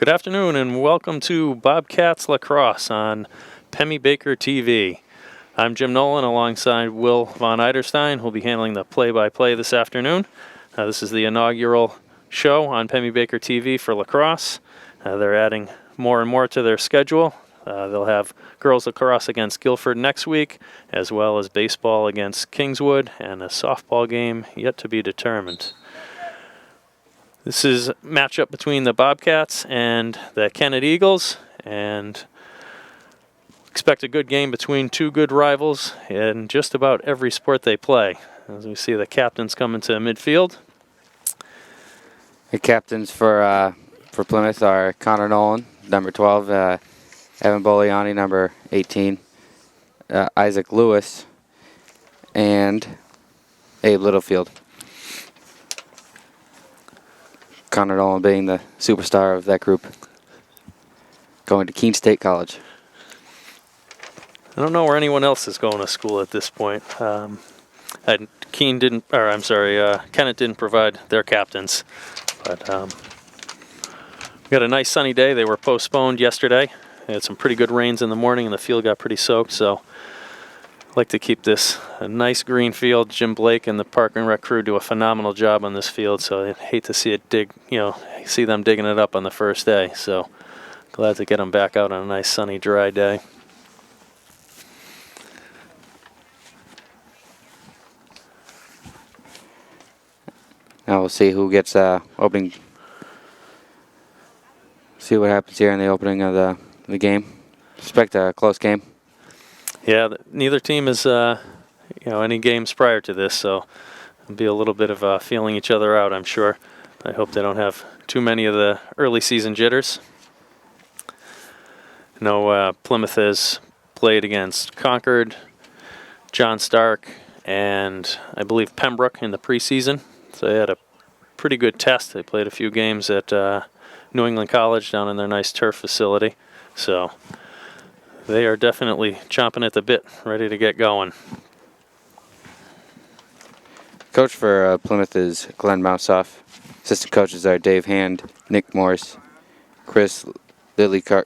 Good afternoon and welcome to Bobcats Lacrosse on Pemmy Baker TV. I'm Jim Nolan alongside Will Von Eiderstein, who'll be handling the play-by-play this afternoon. This is the inaugural show on Pemmy Baker TV for lacrosse. They're adding more and more to their schedule. They'll have girls lacrosse against Guilford next week, as well as baseball against Kingswood and a softball game yet to be determined. This is a matchup between the Bobcats and the Kennett Eagles, and expect a good game between two good rivals in just about every sport they play. As we see the captains coming to midfield. The captains for Plymouth are Connor Nolan, number 12, Evan Boliani, number 18, Isaac Lewis, and Abe Littlefield. Connor Nolan being the superstar of that group, going to Keene State College. I don't know where anyone else is going to school at this point. Kennett didn't provide their captains, but we got a nice sunny day. They were postponed yesterday. They had some pretty good rains in the morning, and the field got pretty soaked. So I'd like to keep this a nice green field. Jim Blake and the Park and Rec crew do a phenomenal job on this field. So I'd hate to see it see them digging it up on the first day. So glad to get them back out on a nice sunny, dry day. Now we'll see who gets opening. See what happens here in the opening of the game. Expect a close game. Yeah, neither team is any games prior to this, so it'll be a little bit of feeling each other out, I'm sure. I hope they don't have too many of the early season jitters. Plymouth has played against Concord, John Stark, and I believe Pembroke in the preseason. So they had a pretty good test. They played a few games at New England College down in their nice turf facility. So they are definitely chomping at the bit, ready to get going. Coach for Plymouth is Glenn Mousoff. Assistant coaches are Dave Hand, Nick Morris, Chris Lillycart,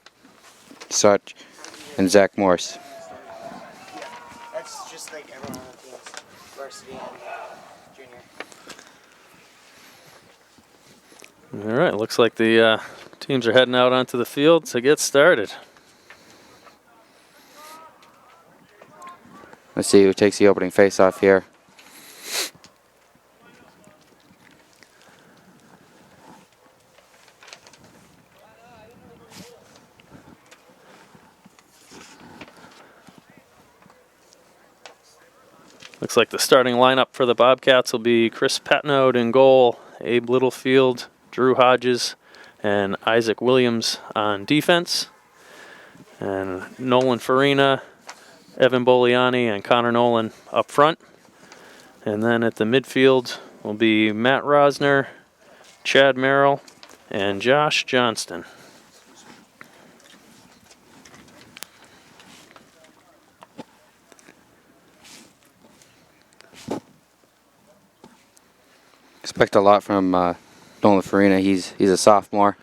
Such, and Zach Morris. That's just like everyone on the teams, Varsity and junior. All right, looks like the teams are heading out onto the field to get started. Let's see who takes the opening face-off here. Looks like the starting lineup for the Bobcats will be Chris Patnode in goal, Abe Littlefield, Drew Hodges, and Isaac Williams on defense. And Nolan Farina, Evan Boliani, and Connor Nolan up front. And then at the midfield will be Matt Rosner, Chad Merrill, and Josh Johnston. Expect a lot from Nolan Farina. He's a sophomore.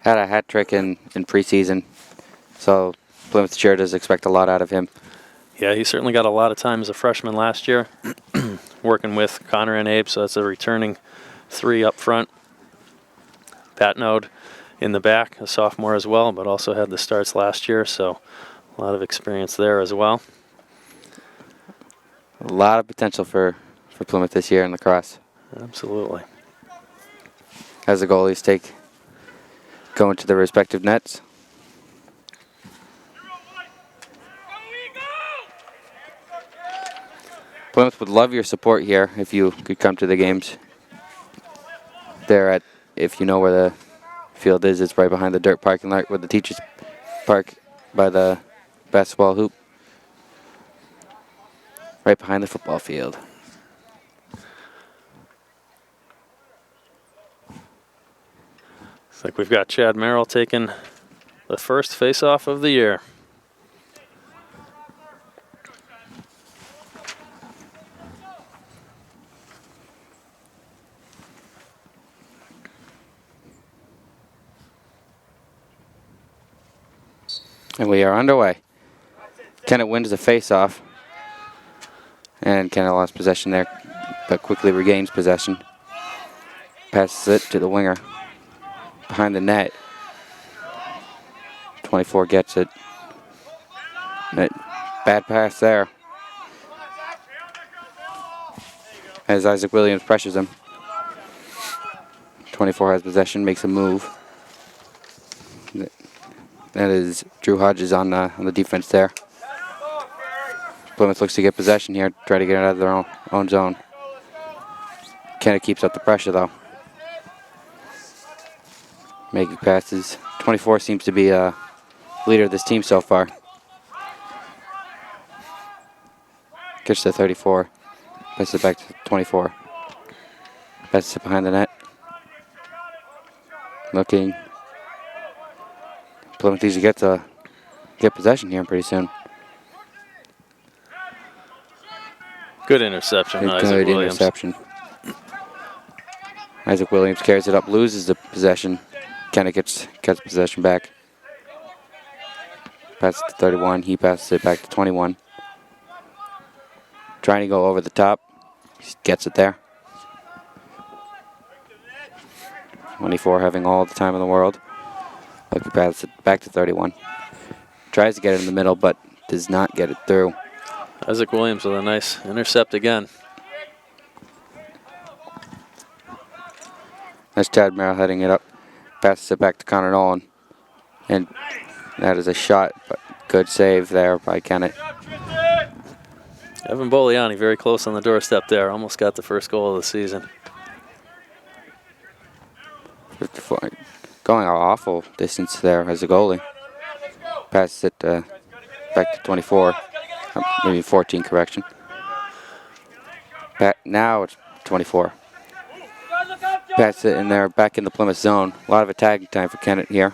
Had a hat trick in preseason, so Plymouth sure does expect a lot out of him. Yeah, he certainly got a lot of time as a freshman last year, working with Connor and Abe, so that's a returning three up front. Patnode in the back, a sophomore as well, but also had the starts last year, so a lot of experience there as well. A lot of potential for Plymouth this year in lacrosse. Absolutely. As the goalies go into their respective nets. Plymouth would love your support here if you could come to the games. If you know where the field is, it's right behind the dirt parking lot where the teachers park by the basketball hoop. Right behind the football field. Looks like we've got Chad Merrill taking the first face-off of the year. And we are underway. Kennett wins the face-off. And Kennett lost possession there, but quickly regains possession. Passes it to the winger. Behind the net. 24 gets it. Bad pass there. As Isaac Williams pressures him. 24 has possession, makes a move. That is Drew Hodges on the defense there. Plymouth looks to get possession here, try to get it out of their own zone. Kennett keeps up the pressure though. Making passes. 24 seems to be a leader of this team so far. Gets to 34. Passes it back to 24. Passes it behind the net. Looking. Plymouth needs to get possession here pretty soon. Good interception, Isaac Good Williams. interception. Isaac Williams carries it up, loses the possession. Kennett gets possession back. Passes to 31. He passes it back to 21. Trying to go over the top. He gets it there. 24 having all the time in the world. Lucky passes it back to 31. Tries to get it in the middle, but does not get it through. Isaac Williams with a nice intercept again. That's Chad Merrill heading it up. Passes it back to Connor Nolan. And that is a shot, but good save there by Kennett. Evan Boliani very close on the doorstep there. Almost got the first goal of the season. 54. Going an awful distance there as a goalie. Passes it back to 24. Maybe 14, correction. Now it's 24. Passes it in there, back in the Plymouth zone. A lot of attacking time for Kennett here.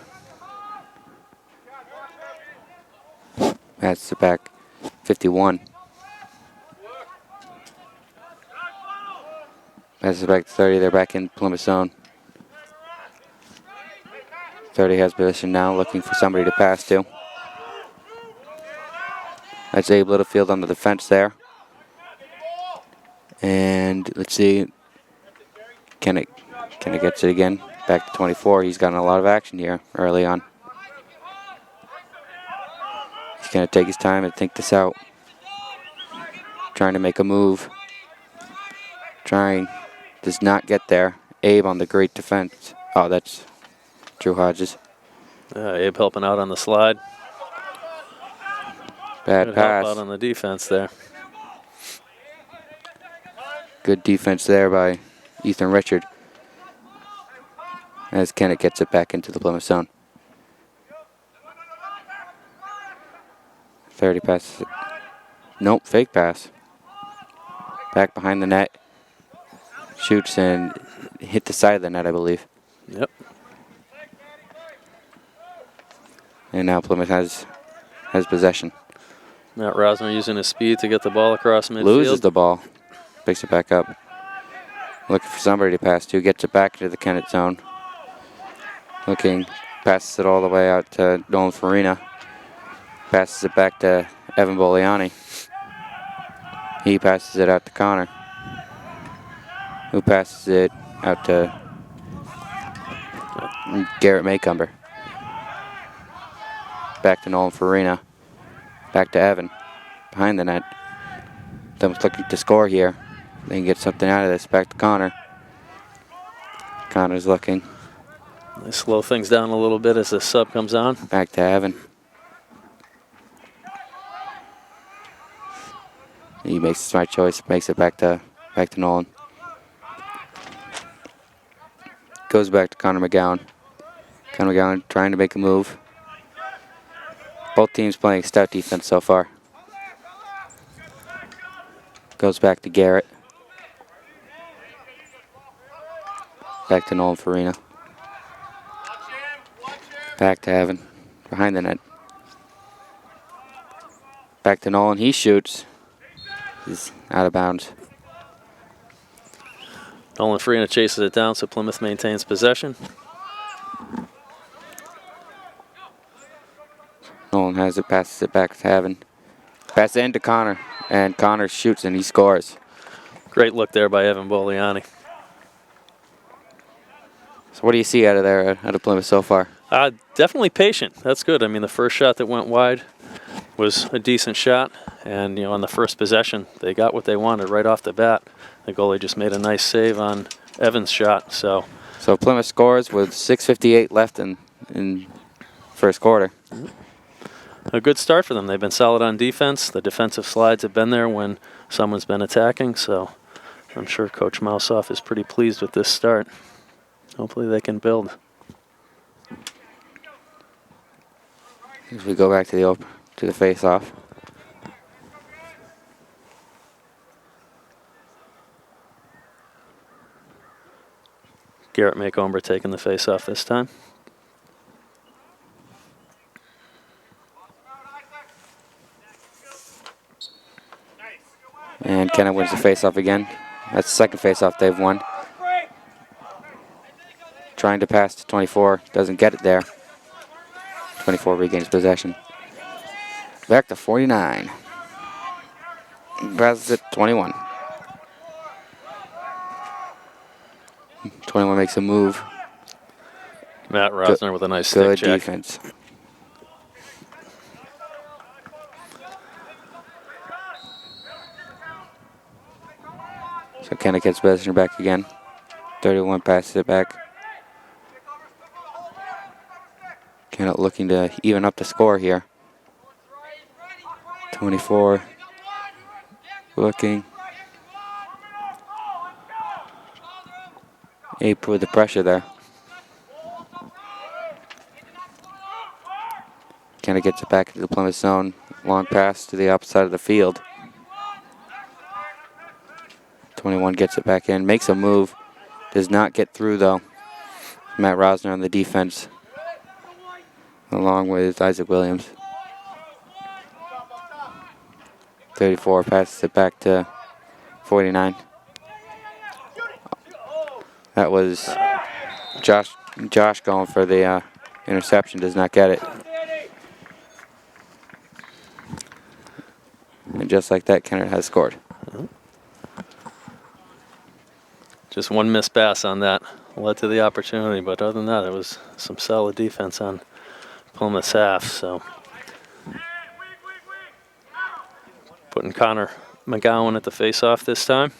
Passes it back, 51. Passes it back to 30. They're back in Plymouth zone. 30 has possession now, looking for somebody to pass to. That's Abe Littlefield on the defense there. And let's see. Kennett gets it again. Back to 24. He's gotten a lot of action here early on. He's going to take his time and think this out. Trying to make a move. Does not get there. Abe on the great defense. Oh, that's Drew Hodges. Abe helping out on the slide. Bad Good pass. help out on the defense there. Good defense there by Ethan Richard. As Kennett gets it back into the Plymouth zone. 30 passes it. Nope, fake pass. Back behind the net. Shoots and hit the side of the net, I believe. Yep. And now Plymouth has possession. Matt Rosner using his speed to get the ball across midfield. Loses the ball. Picks it back up. Looking for somebody to pass to. Gets it back into the Kennett zone. Looking. Passes it all the way out to Nolan Farina. Passes it back to Evan Boliani. He passes it out to Connor. Who passes it out to Garrett Maycumber. Back to Nolan Farina. Back to Evan. Behind the net. Them's looking to score here. They can get something out of this. Back to Connor. Connor's looking. They slow things down a little bit as the sub comes on. Back to Evan. He makes a smart choice. Makes it back to Nolan. Goes back to Connor McGowan. Connor McGowan trying to make a move. Both teams playing stout defense so far. Goes back to Garrett. Back to Nolan Farina. Back to Evan. Behind the net. Back to Nolan. He shoots. He's out of bounds. Nolan Farina chases it down, so Plymouth maintains possession. Nolan has it, passes it back to Haven. Pass it into Connor, and Connor shoots and he scores. Great look there by Evan Boliani. So what do you see out of there, out of Plymouth so far? Definitely patient. That's good. I mean, the first shot that went wide was a decent shot, and on the first possession, they got what they wanted right off the bat. The goalie just made a nice save on Evan's shot. So Plymouth scores with 6:58 left in first quarter. a good start for them. They've been solid on defense. The defensive slides have been there when someone's been attacking. So I'm sure Coach Mousoff is pretty pleased with this start. Hopefully they can build. As we go back to the face-off. Garrett Macomber taking the face-off this time. And Kennett wins the face-off again. That's the second face-off they've won. Trying to pass to 24, doesn't get it there. 24 regains possession. Back to 49. Passes it 21. 21 makes a move. Matt Rosner with a nice stick Good check. defense. So Kennett gets possession back again. 31 passes it back. Kennett looking to even up the score here. 24 looking. Ape with the pressure there. Kennett gets it back into the Plymouth zone. Long pass to the opposite side of the field. 21 gets it back in, makes a move. Does not get through though. Matt Rosner on the defense, along with Isaac Williams. 34 passes it back to 49. That was Josh going for the interception, does not get it. And just like that, Kennett has scored. Just one missed pass on that led to the opportunity, but other than that, it was some solid defense on Plymouth's half. So putting Connor McGowan at the face-off this time.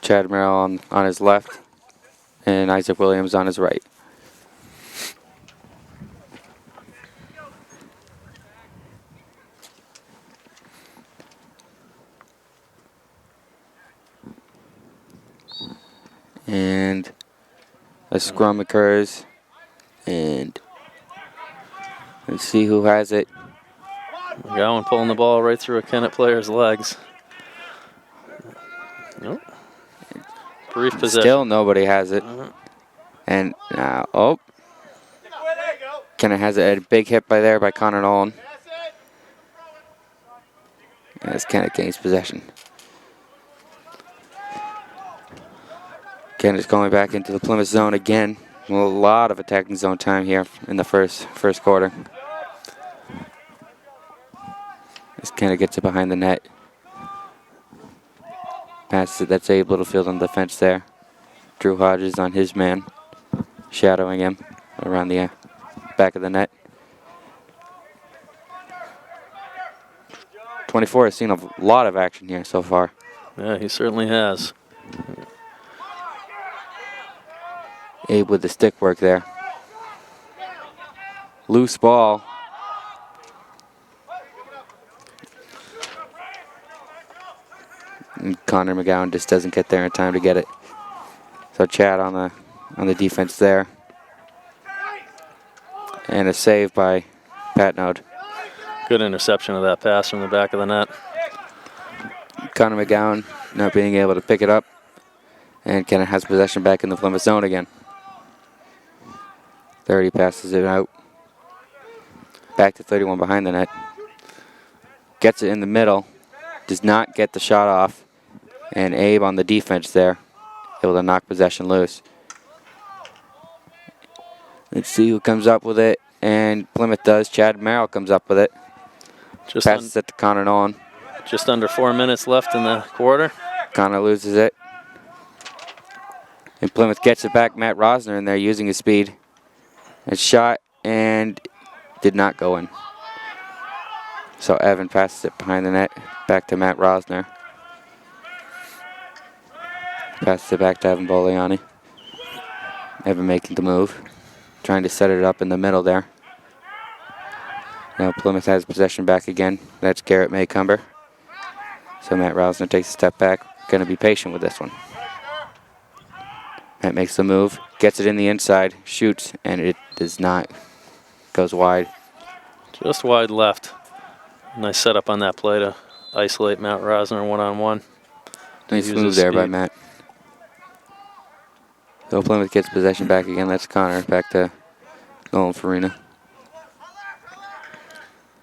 Chad Merrill on his left, and Isaac Williams on his right. And a scrum occurs, and let's see who has it. McGowan pulling the ball right through a Kennett player's legs. Nope. Brief possession. Still nobody has it. And now, Kennett has it. A big hit by Connor Nolan. As Kennett gains possession. Kennett's going back into the Plymouth zone again. A lot of attacking zone time here in the first quarter. As Kennett gets it behind the net. Passes it, that's Abe Littlefield on the fence there. Drew Hodges on his man, shadowing him around the back of the net. 24 has seen a lot of action here so far. Yeah, he certainly has. Abe with the stick work there. Loose ball. And Connor McGowan just doesn't get there in time to get it. So Chad on the defense there. And a save by Patnode. Good interception of that pass from the back of the net. Connor McGowan not being able to pick it up. And Kennett has possession back in the Plymouth zone again. 30 passes it out. Back to 31 behind the net. Gets it in the middle. Does not get the shot off. And Abe on the defense there. Able to knock possession loose. Let's see who comes up with it. And Plymouth does. Chad Merrill comes up with it. Passes it to Connor Nolan. Just under 4 minutes left in the quarter. Connor loses it. And Plymouth gets it back. Matt Rosner in there using his speed. A shot and did not go in. So Evan passes it behind the net. Back to Matt Rosner. Passes it back to Evan Boliani. Evan making the move. Trying to set it up in the middle there. Now Plymouth has possession back again. That's Garrett Maycumber. So Matt Rosner takes a step back. Going to be patient with this one. Matt makes the move. Gets it in the inside. Shoots. And it does not. Goes wide. Just wide left. Nice setup on that play to isolate Matt Rosner one-on-one. Nice move there by Matt. So Plymouth gets possession back again. That's Connor. Back to Nolan Farina.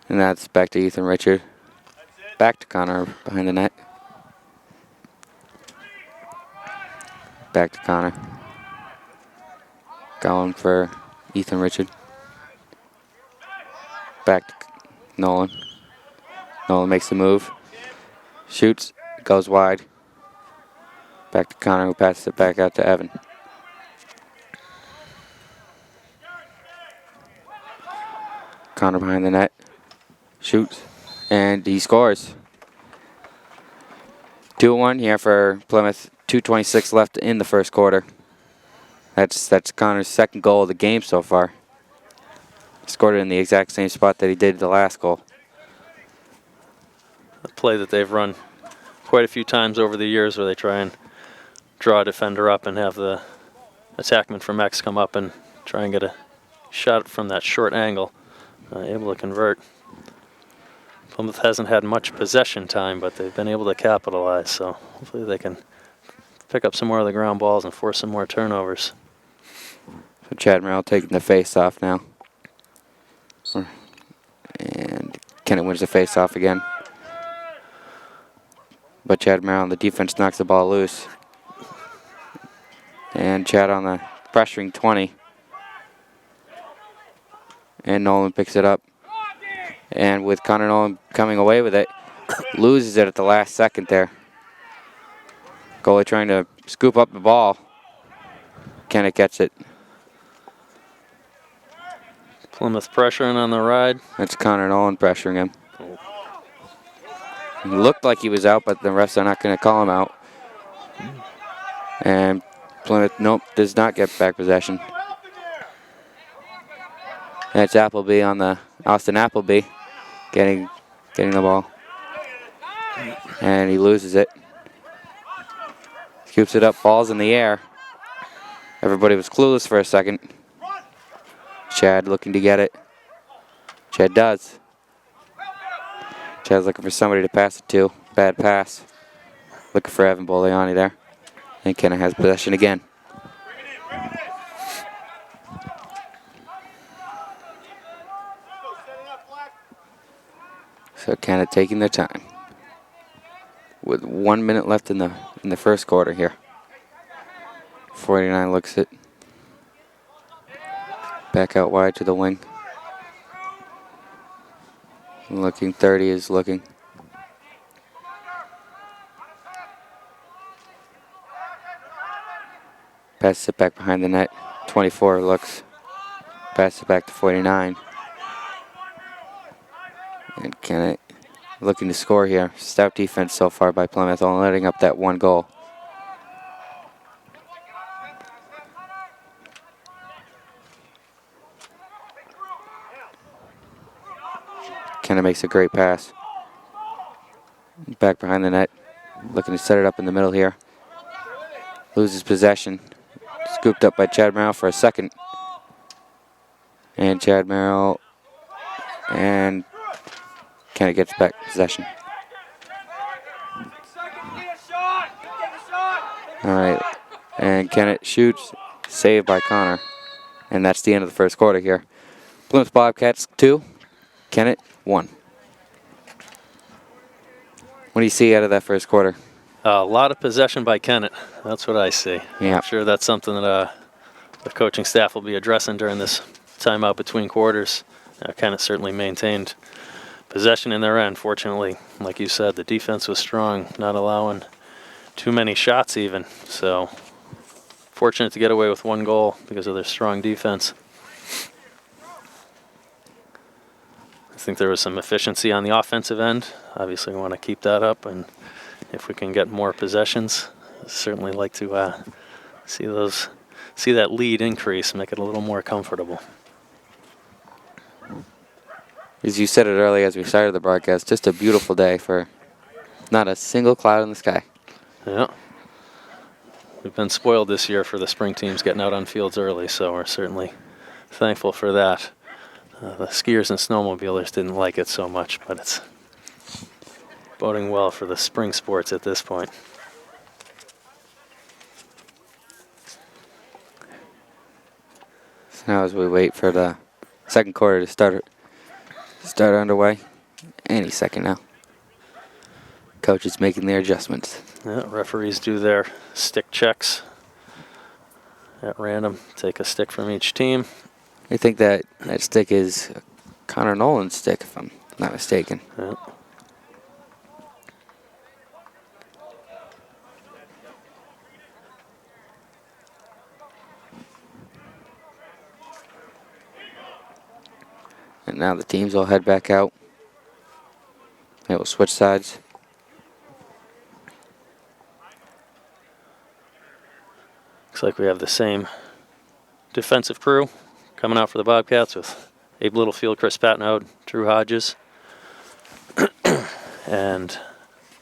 And that's back to Ethan Richard. Back to Connor behind the net. Back to Connor. Going for Ethan Richard. Back to Nolan. Nolan makes the move. Shoots. Goes wide. Back to Connor, who passes it back out to Evan. Connor behind the net. Shoots. And he scores. 2-1 here for Plymouth. 2:26 left in the first quarter. That's Connor's second goal of the game so far. Scored it in the exact same spot that he did the last goal. A play that they've run quite a few times over the years where they try and draw a defender up and have the attackman from X come up and try and get a shot from that short angle. Able to convert. Plymouth hasn't had much possession time, but they've been able to capitalize, so hopefully they can pick up some more of the ground balls and force some more turnovers. So Chad Merrill taking the face-off now. And Kennett wins the face-off again. But Chad Merrill on the defense knocks the ball loose. And Chad on the pressuring 20. And Nolan picks it up. And with Connor Nolan coming away with it, loses it at the last second there. Goalie trying to scoop up the ball. Kennett gets it. Plymouth pressuring on the ride. That's Connor Nolan pressuring him. It looked like he was out, but the refs are not going to call him out. And Plymouth, nope, does not get back possession. That's Appleby on the Austin Appleby getting the ball. And he loses it. Scoops it up, ball's in the air. Everybody was clueless for a second. Chad looking to get it. Chad does. Chad's looking for somebody to pass it to. Bad pass. Looking for Evan Boliani there. And Kennett has possession again. So Kennett taking their time. With 1 minute left in the first quarter here. 49 looks it. Back out wide to the wing. Looking, 30 is looking. Passes it back behind the net. 24 looks. Passes it back to 49. And Kennett looking to score here. Stout defense so far by Plymouth, only letting up that one goal. Kennett makes a great pass. Back behind the net. Looking to set it up in the middle here. Loses possession. Scooped up by Chad Merrill for a second. And Chad Merrill and Kennett gets back possession. All right. And Kennett shoots. Saved by Connor. And that's the end of the first quarter here. Plymouth Bobcats 2. Kennett 1. What do you see out of that first quarter? A lot of possession by Kennett. That's what I see. Yeah. I'm sure that's something that the coaching staff will be addressing during this timeout between quarters. Kennett certainly maintained possession in their end. Fortunately, like you said, the defense was strong, not allowing too many shots even. So fortunate to get away with 1 goal because of their strong defense. I think there was some efficiency on the offensive end. Obviously, we want to keep that up, and if we can get more possessions, I'd certainly like to see that lead increase, make it a little more comfortable. As you said it earlier as we started the broadcast, just a beautiful day for not a single cloud in the sky. Yeah. We've been spoiled this year for the spring teams getting out on fields early, so we're certainly thankful for that. The skiers and snowmobilers didn't like it so much, but it's boding well for the spring sports at this point. So now as we wait for the second quarter to start underway, any second now. Coaches making their adjustments. Yeah, referees do their stick checks at random, take a stick from each team. I think that stick is Connor Nolan's stick, if I'm not mistaken. Yeah. And now the teams will head back out. They will switch sides. Looks like we have the same defensive crew coming out for the Bobcats with Abe Littlefield, Chris Patnode, Drew Hodges, and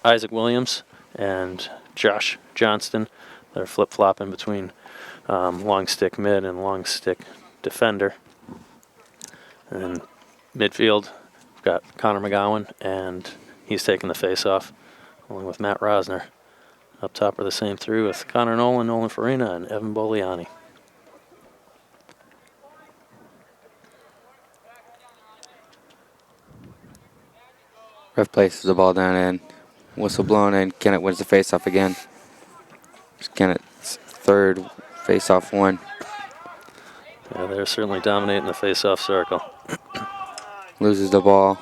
Isaac Williams and Josh Johnston. They're flip-flopping between long stick mid and long stick defender. And midfield, we've got Connor McGowan, and he's taking the face-off, along with Matt Rosner. Up top are the same three with Connor Nolan, Nolan Farina, and Evan Boliani. Ref places the ball down in. Whistle blown in. Kennett wins the face-off again. It's Kennett's third face-off win. Yeah, they're certainly dominating the face-off circle. Loses the ball.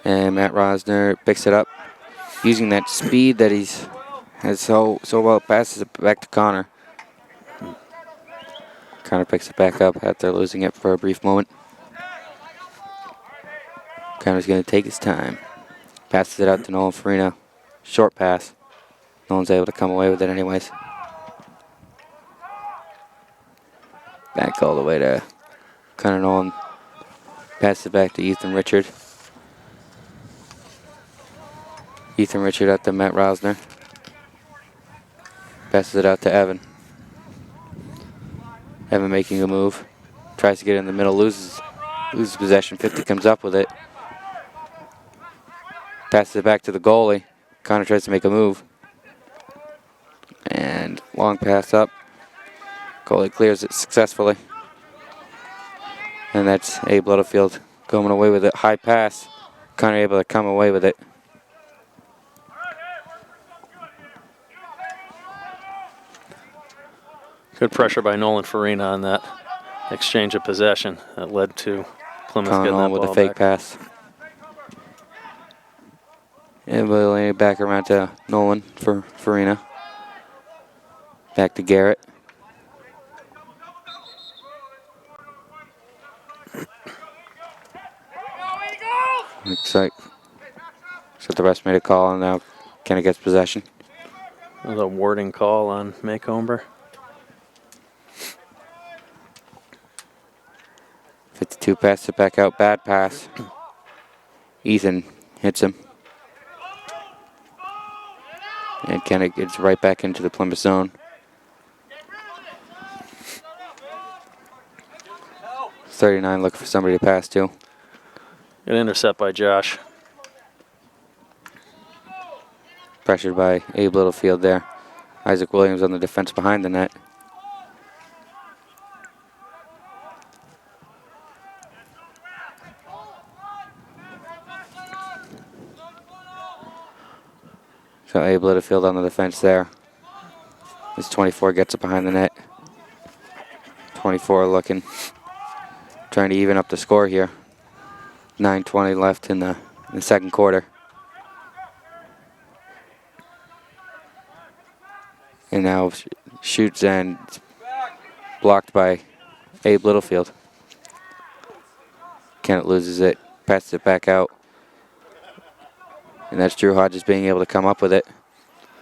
And Matt Rosner picks it up. Using that speed that he's has so well, passes it back to Connor. Connor picks it back up after losing it for a brief moment. Connor's going to take his time. Passes it out to Nolan Farina. Short pass. Nolan's able to come away with it anyways. Back all the way to Connor Nolan. Passes it back to Ethan Richard. Ethan Richard out to Matt Rosner. Passes it out to Evan. Evan making a move. Tries to get in the middle, loses possession. 50 comes up with it. Passes it back to the goalie. Connor tries to make a move. And long pass up. Goalie clears it successfully. And that's Abe Littlefield going away with it. High pass. Connor able to come away with it. Good pressure by Nolan Farina on that exchange of possession that led to Plymouth Connor getting that with ball a fake back. pass. And we'll back around to Nolan for Farina. Back to Garrett. Looks like so the rest made a call, and now Kennett gets possession. There's a warding call on Maycomber. 52 passes it back out. Bad pass. Ethan hits him. And Kennett gets right back into the Plymouth zone. 39 looking for somebody to pass to. Good intercept by Josh. Pressured by Abe Littlefield there. Isaac Williams on the defense behind the net. So Abe Littlefield on the defense there. This 24 gets it behind the net. 24 looking, trying to even up the score here. 9:20 left in the second quarter. And now shoots and blocked by Abe Littlefield. Kennett loses it, passes it back out. And that's Drew Hodges being able to come up with it.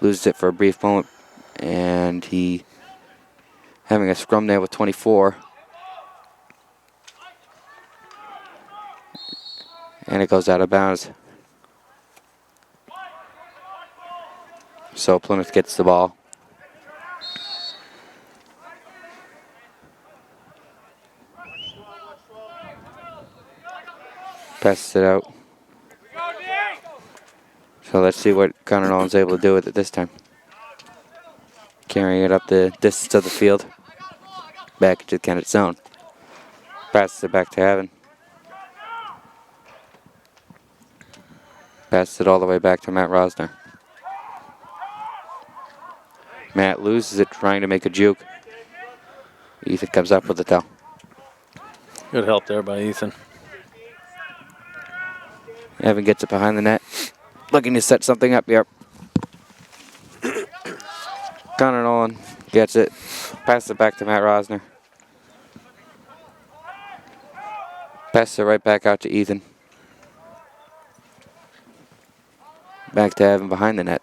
Loses it for a brief moment. And he having a scrum there with 24. And it goes out of bounds. So Plymouth gets the ball. Passes it out. So let's see what Connor Nolan's able to do with it this time. Carrying it up the distance of the field. Back into the Kennett zone. Passes it back to Evan. Passes it all the way back to Matt Rosner. Matt loses it trying to make a juke. Ethan comes up with it though. Good help there by Ethan. Evan gets it behind the net. Looking to set something up here. Connor Nolan gets it. Passes it back to Matt Rosner. Passes it right back out to Ethan. Back to Evan behind the net.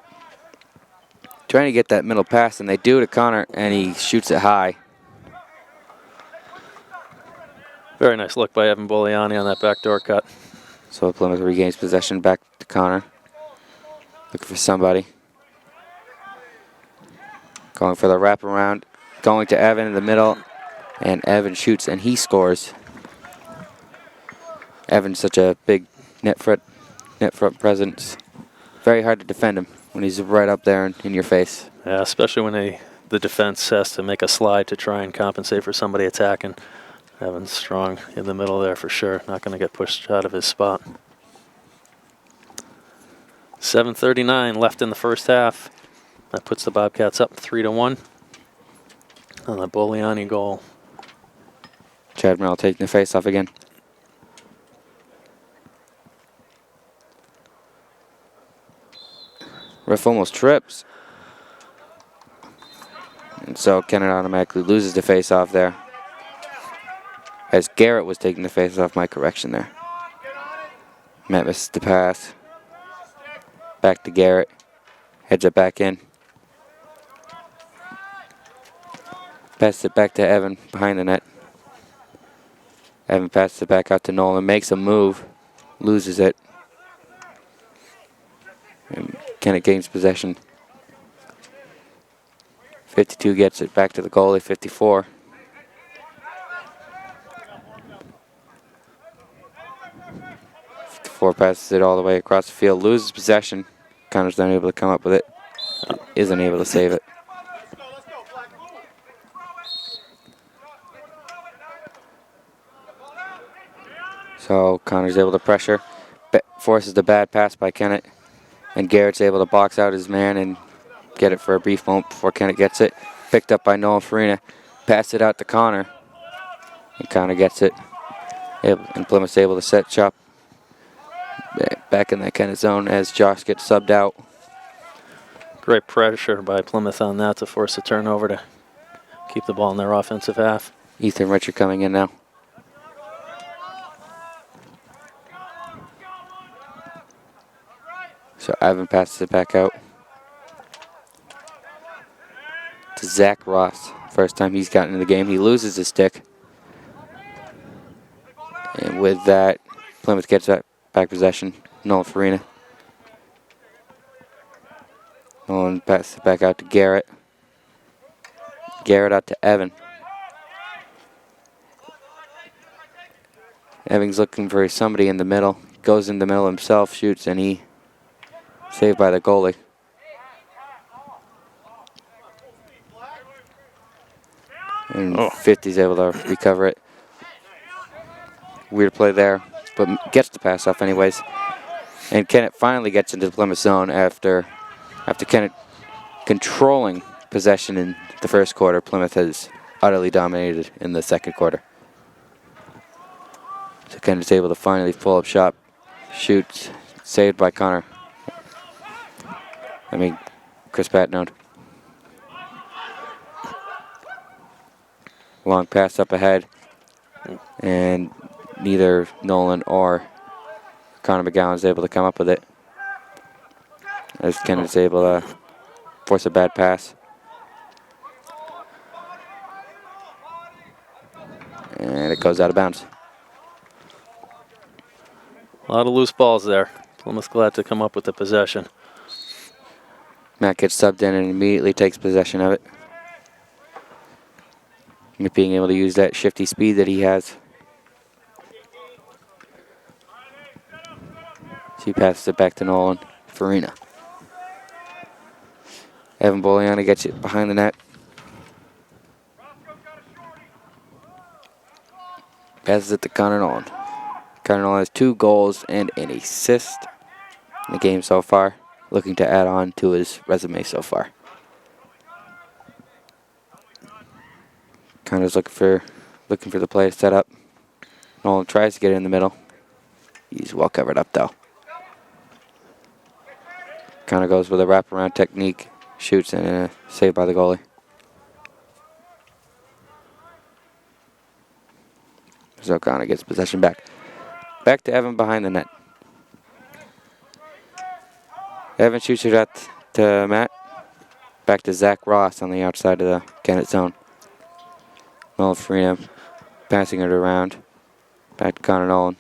Trying to get that middle pass, and they do to Connor, and he shoots it high. Very nice look by Evan Boliani on that backdoor cut. So Plymouth regains possession back to Connor. Looking for somebody. Going for the wraparound. Going to Evan in the middle. And Evan shoots and he scores. Evan's such a big net front presence. Very hard to defend him when he's right up there in your face. Yeah, especially when the defense has to make a slide to try and compensate for somebody attacking. Evan's strong in the middle there for sure. Not going to get pushed out of his spot. 7:39 left in the first half. That puts the Bobcats up 3-1 on the Boliani goal. Chad Merrill taking the face off again. Ref almost trips. And so Kennett automatically loses the face off there. As Garrett was taking the face off, my correction there. Matt misses the pass. Back to Garrett. Heads it back in. Passes it back to Evan behind the net. Evan passes it back out to Nolan. Makes a move. Loses it. And Kennett gains possession. 52 gets it back to the goalie. 54. Passes it all the way across the field, loses possession. Connor's not able to come up with it. Isn't able to save it. So Connor's able to pressure. Forces the bad pass by Kennett. And Garrett's able to box out his man and get it for a brief moment before Kennett gets it. Picked up by Nolan Farina. Pass it out to Connor. And Connor gets it. And Plymouth's able to set shop back in that kind of zone as Josh gets subbed out. Great pressure by Plymouth on that to force a turnover to keep the ball in their offensive half. Ethan Richard coming in now. So Ivan passes it back out to Zach Ross. First time he's gotten in the game. He loses his stick. And with that, Plymouth gets back possession. Nolan Farina. Nolan passes it back out to Garrett. Garrett out to Evan. Evan's looking for somebody in the middle. Goes in the middle himself, shoots, and he saved by the goalie. And 50's able to recover it. Weird play there, but gets the pass off anyways. And Kennett finally gets into the Plymouth zone after Kennett controlling possession in the first quarter. Plymouth has utterly dominated in the second quarter. So Kennett's able to finally pull up shot, shoots, saved by Chris Patnode. Long pass up ahead, and neither Nolan or Connor McGowan is able to come up with it, as Kennett's able to force a bad pass. And it goes out of bounds. A lot of loose balls there. Plymouth glad to come up with the possession. Matt gets subbed in and immediately takes possession of it. And being able to use that shifty speed that he has. So he passes it back to Nolan Farina. Evan Boliani gets it behind the net. Passes it to Connor Nolan. Connor Nolan has 2 goals and an assist in the game so far. Looking to add on to his resume so far. Connor's looking for the play to set up. Nolan tries to get it in the middle. He's well covered up though. Connor goes with a wraparound technique, shoots, and a save by the goalie. So Connor gets possession back. Back to Evan behind the net. Evan shoots it out to Matt. Back to Zach Ross on the outside of the Kennett zone. Nolan Farina passing it around. Back to Connor Nolan.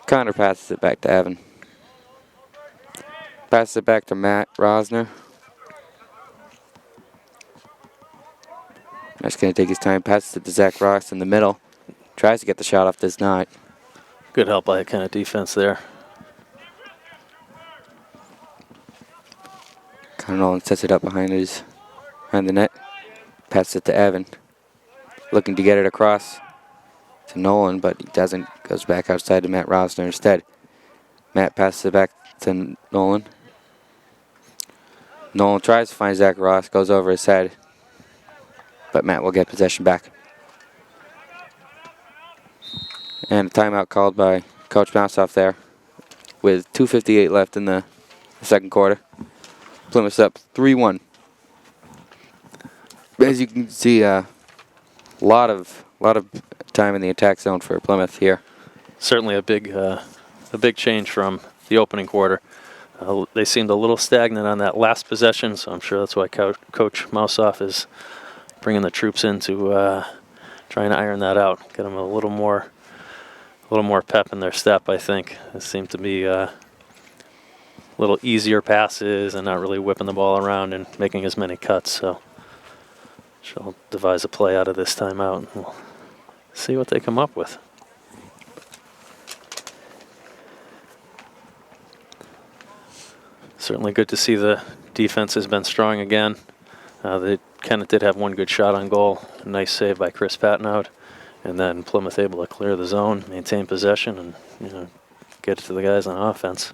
Connor passes it back to Evan. Passes it back to Matt Rosner. Matt's going to take his time. Passes it to Zach Ross in the middle. Tries to get the shot off, does not. Good help by the Kennett defense there. Connor Nolan sets it up behind the net. Passes it to Evan. Looking to get it across to Nolan, but he doesn't. Goes back outside to Matt Rosner instead. Matt passes it back to Nolan. Nolan tries to find Zach Ross, goes over his head, but Matt will get possession back. And a timeout called by Coach Mouseoff there with 2:58 left in the second quarter. Plymouth's up 3-1. As you can see, a lot of time in the attack zone for Plymouth here. Certainly a big change from the opening quarter. They seemed a little stagnant on that last possession, so I'm sure that's why Coach Mouseoff is bringing the troops in to try and iron that out, get them a little more pep in their step. I think it seemed to be little easier passes and not really whipping the ball around and making as many cuts. So she'll devise a play out of this timeout and we'll see what they come up with. Certainly good to see the defense has been strong again. Kennett did have one good shot on goal. A nice save by Chris Patnode. And then Plymouth able to clear the zone, maintain possession, and get it to the guys on offense.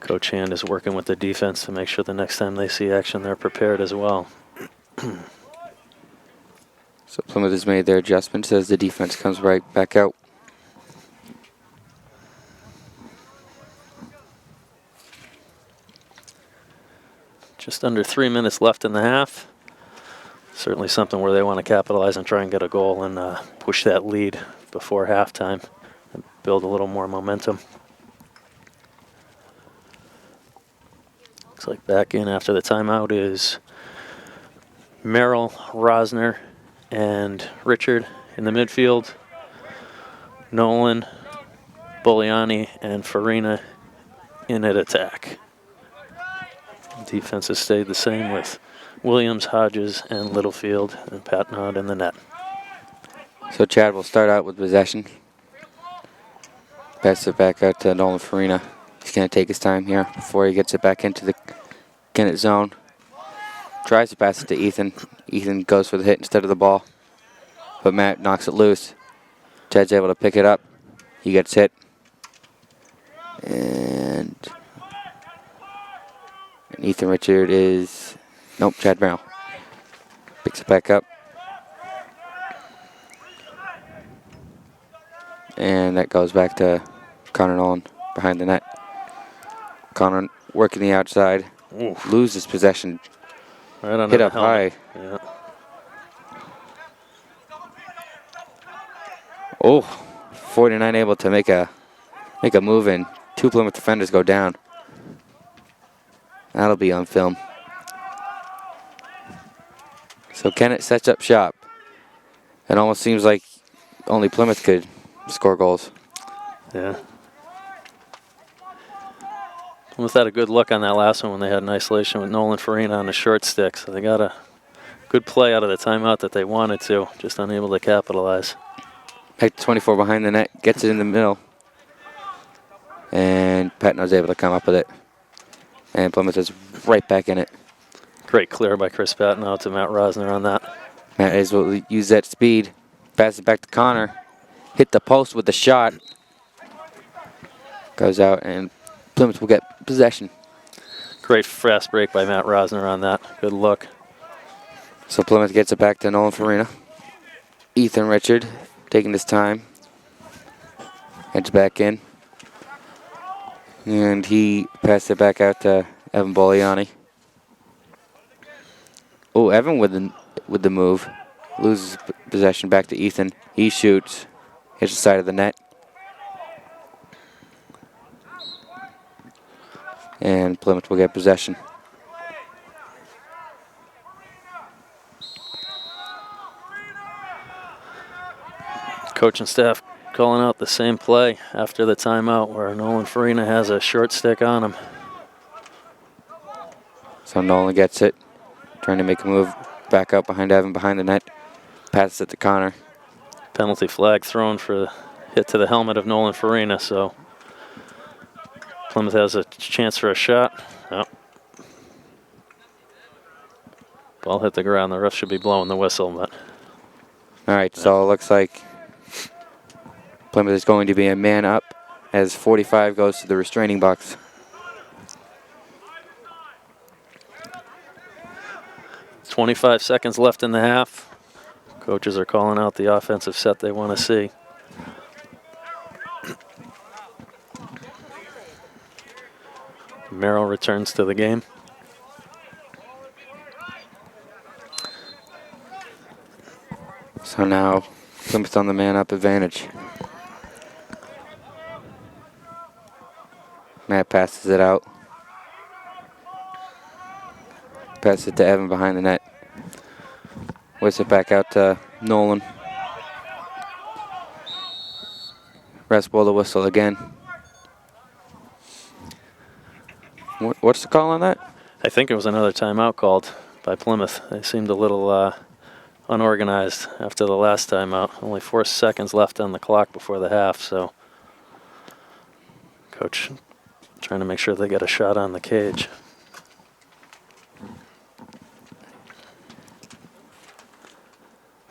Coach Hand is working with the defense to make sure the next time they see action, they're prepared as well. So Plymouth has made their adjustments as the defense comes right back out. Just under 3 minutes left in the half. Certainly something where they want to capitalize and try and get a goal and push that lead before halftime and build a little more momentum. Looks like back in after the timeout is Merrill, Rosner, and Richard in the midfield. Nolan, Boliani, and Farina in at attack. Defense has stayed the same with Williams, Hodges, and Littlefield, and Patnod in the net. So Chad will start out with possession. Pass it back out to Nolan Farina. He's going to take his time here before he gets it back into the Kennett zone. Tries to pass it to Ethan. Ethan goes for the hit instead of the ball, but Matt knocks it loose. Chad's able to pick it up. He gets hit. And And Ethan Richard is, nope, Chad Merrill. Picks it back up. And that goes back to Connor Nolan behind the net. Connor working the outside. Oof. Loses possession. Right under Hit the up helmet. high. Yeah. Oh, 49 able to make a move, and 2 Plymouth defenders go down. That'll be on film. So Kennett sets up shop. It almost seems like only Plymouth could score goals. Yeah. Plymouth had a good look on that last one when they had an isolation with Nolan Farina on the short stick. So they got a good play out of the timeout that they wanted to, just unable to capitalize. Back to 24 behind the net, gets it in the middle. And Patno's able to come up with it. And Plymouth is right back in it. Great clear by Chris Patno to Matt Rosner on that. Matt is able to use that speed. Pass it back to Connor. Hit the post with the shot. Goes out, and Plymouth will get possession. Great fast break by Matt Rosner on that. Good look. So Plymouth gets it back to Nolan Farina. Ethan Richard taking his time. Heads back in. And he passed it back out to Evan Boliani. Oh, Evan with the move. Loses possession back to Ethan. He shoots. Hits the side of the net. And Plymouth will get possession. Coach and staff calling out the same play after the timeout where Nolan Farina has a short stick on him. So Nolan gets it. Trying to make a move back up behind Evan, behind the net. Passes it to Connor. Penalty flag thrown for the hit to the helmet of Nolan Farina, so Plymouth has a chance for a shot. Oh. Ball hit the ground. The ref should be blowing the whistle, but. All right, so it looks like Plymouth is going to be a man up as 45 goes to the restraining box. .25 seconds left in the half. Coaches are calling out the offensive set they want to see. Merrill returns to the game. So now Plymouth on the man-up advantage. Matt passes it out. Passes it to Evan behind the net. Whips it back out to Nolan. Refs blow the whistle again. What's the call on that? I think it was another timeout called by Plymouth. They seemed a little unorganized after the last timeout. Only 4 seconds left on the clock before the half, so coach trying to make sure they get a shot on the cage.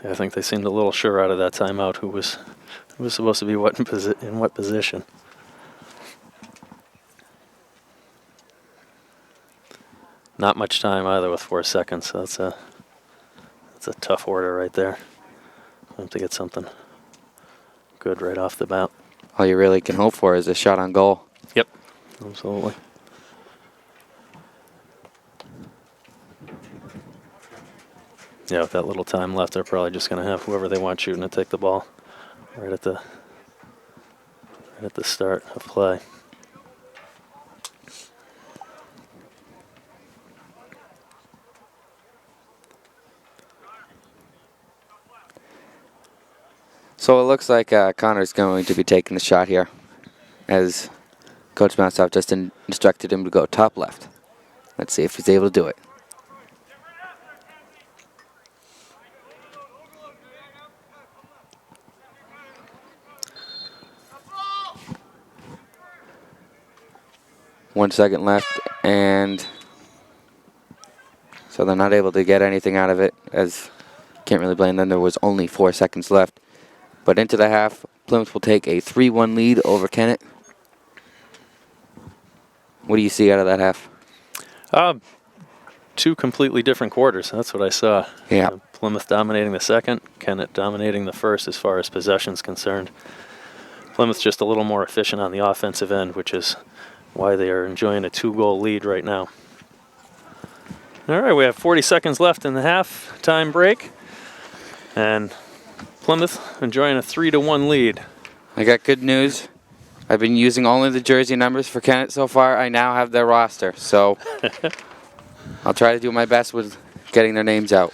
I think they seemed a little sure out of that timeout who was supposed to be in what position. Not much time either with 4 seconds, so that's a tough order right there. We have to get something good right off the bat. All you really can hope for is a shot on goal. Yep, absolutely. Yeah, with that little time left, they're probably just going to have whoever they want shooting to take the ball right at the start of play. So it looks like Connor's going to be taking the shot here, as Coach Mountsoff just instructed him to go top left. Let's see if he's able to do it. One second left, and so they're not able to get anything out of it, as can't really blame them. There was only 4 seconds left. But into the half, Plymouth will take a 3-1 lead over Kennett. What do you see out of that half? Two completely different quarters. That's what I saw. Yeah. Plymouth dominating the second, Kennett dominating the first as far as possession's concerned. Plymouth just a little more efficient on the offensive end, which is why they are enjoying a 2-goal lead right now. All right, we have 40 seconds left in the half-time break. And Plymouth enjoying a 3-1 lead. I got good news. I've been using only the jersey numbers for Kennett so far. I now have their roster, so I'll try to do my best with getting their names out.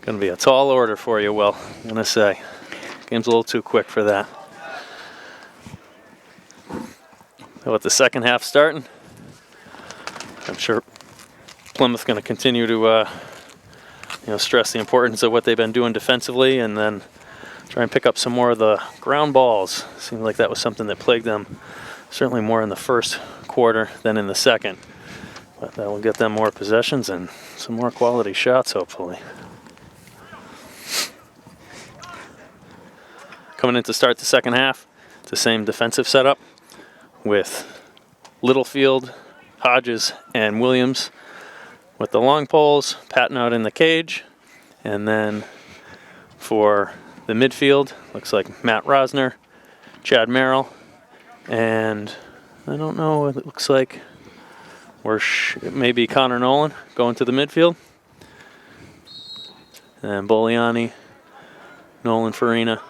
Going to be a tall order for you, Will, I'm going to say. Game's a little too quick for that. So with the second half starting, I'm sure Plymouth's going to continue to stress the importance of what they've been doing defensively and then try and pick up some more of the ground balls. Seemed like that was something that plagued them certainly more in the first quarter than in the second. But that will get them more possessions and some more quality shots, hopefully. Coming in to start the second half, it's the same defensive setup with Littlefield, Hodges, and Williams with the long poles, Patton out in the cage. And then for the midfield, looks like Matt Rosner, Chad Merrill, and I don't know, it looks like maybe Connor Nolan going to the midfield. And Boliani, Nolan Farina.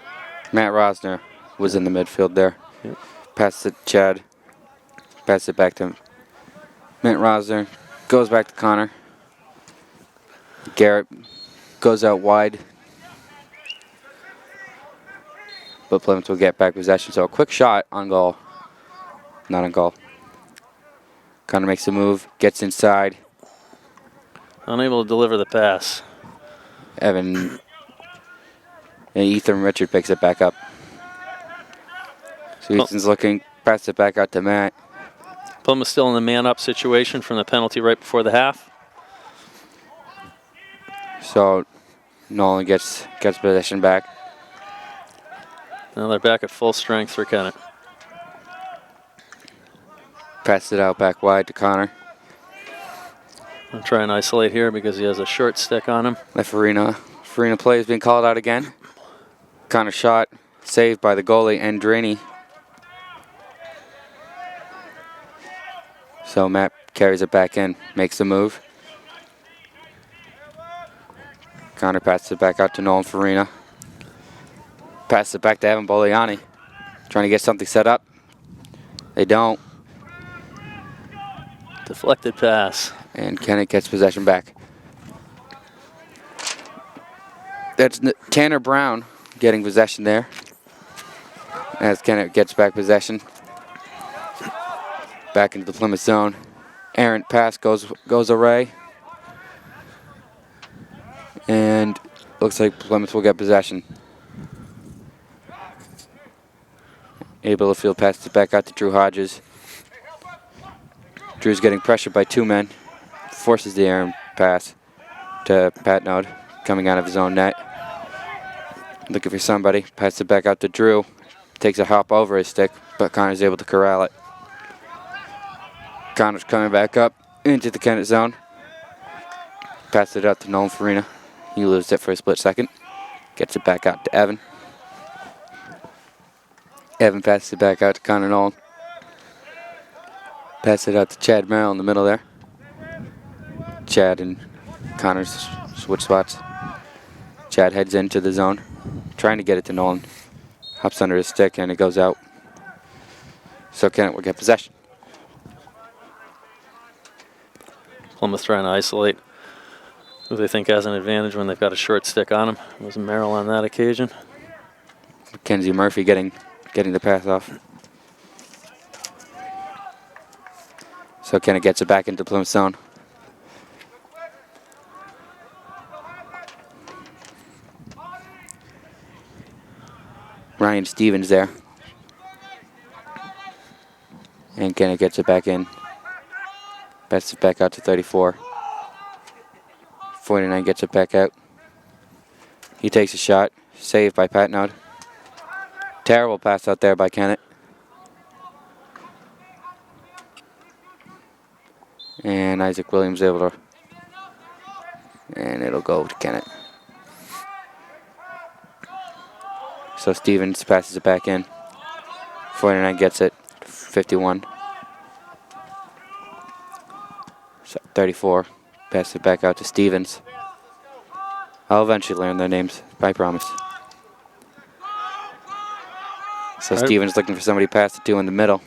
Matt Rosner was in the midfield there. Yep. Passed it to Chad. Passed it back to Matt Rosner. Goes back to Connor. Garrett goes out wide. But Plymouth will get back possession. So a quick shot on goal. Not on goal. Connor makes a move. Gets inside. Unable to deliver the pass. Evan and Ethan Richard picks it back up. So Ethan's looking. Passes it back out to Matt. Plymouth still in the man-up situation from the penalty right before the half. So Nolan gets possession back. Now they're back at full strength for Kennett. Passes it out back wide to Connor. I'll try and isolate here because he has a short stick on him. Farina play has been called out again. Connor shot, saved by the goalie Andrini. So Matt carries it back in, makes the move. Connor passes it back out to Nolan Farina. Passes it back to Evan Boliani. Trying to get something set up. They don't. Deflected pass. And Kennett gets possession back. That's Tanner Brown getting possession there. As Kennett gets back possession. Back into the Plymouth zone. Errant pass goes away. And looks like Plymouth will get possession. Able to field pass it back out to Drew Hodges. Drew's getting pressured by two men. Forces the errant pass to Pat Node, coming out of his own net. Looking for somebody. Passes it back out to Drew. Takes a hop over his stick, but Connor's able to corral it. Connor's coming back up into the Kennett zone. Passes it out to Nolan Farina. He loses it for a split second. Gets it back out to Evan. Evan passes it back out to Connor Nolan. Passes it out to Chad Merrill in the middle there. Chad and Connor switch spots. Chad heads into the zone, trying to get it to Nolan. Hops under his stick and it goes out. So Kennett will get possession. Plymouth trying to isolate who they think has an advantage when they've got a short stick on him. It was Merrill on that occasion. Mackenzie Murphy getting the pass off. So Kennett gets it back into Plymouth zone. Ryan Stevens there. And Kennett gets it back in. Passes it back out to 34. 49 gets it back out. He takes a shot. Saved by Pat Node. Terrible pass out there by Kennett. And Isaac Williams able to, and it'll go to Kennett. So Stevens passes it back in. 49 gets it, 51. So 34, passes it back out to Stevens. I'll eventually learn their names, I promise. So Stevens looking for somebody to pass it to in the middle.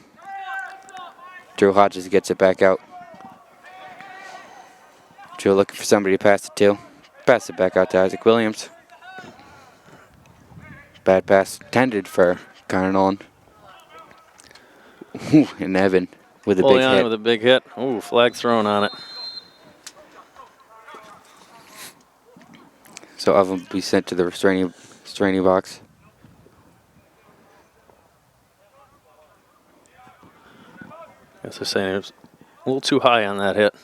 Drew Hodges gets it back out. Drew looking for somebody to pass it to. Pass it back out to Isaac Williams. Bad pass intended for Connor Nolan. Ooh, and Evan with a big hit. With a big hit. Ooh, flag thrown on it. So Evan will be sent to the restraining box. Guess they're saying it was a little too high on that hit.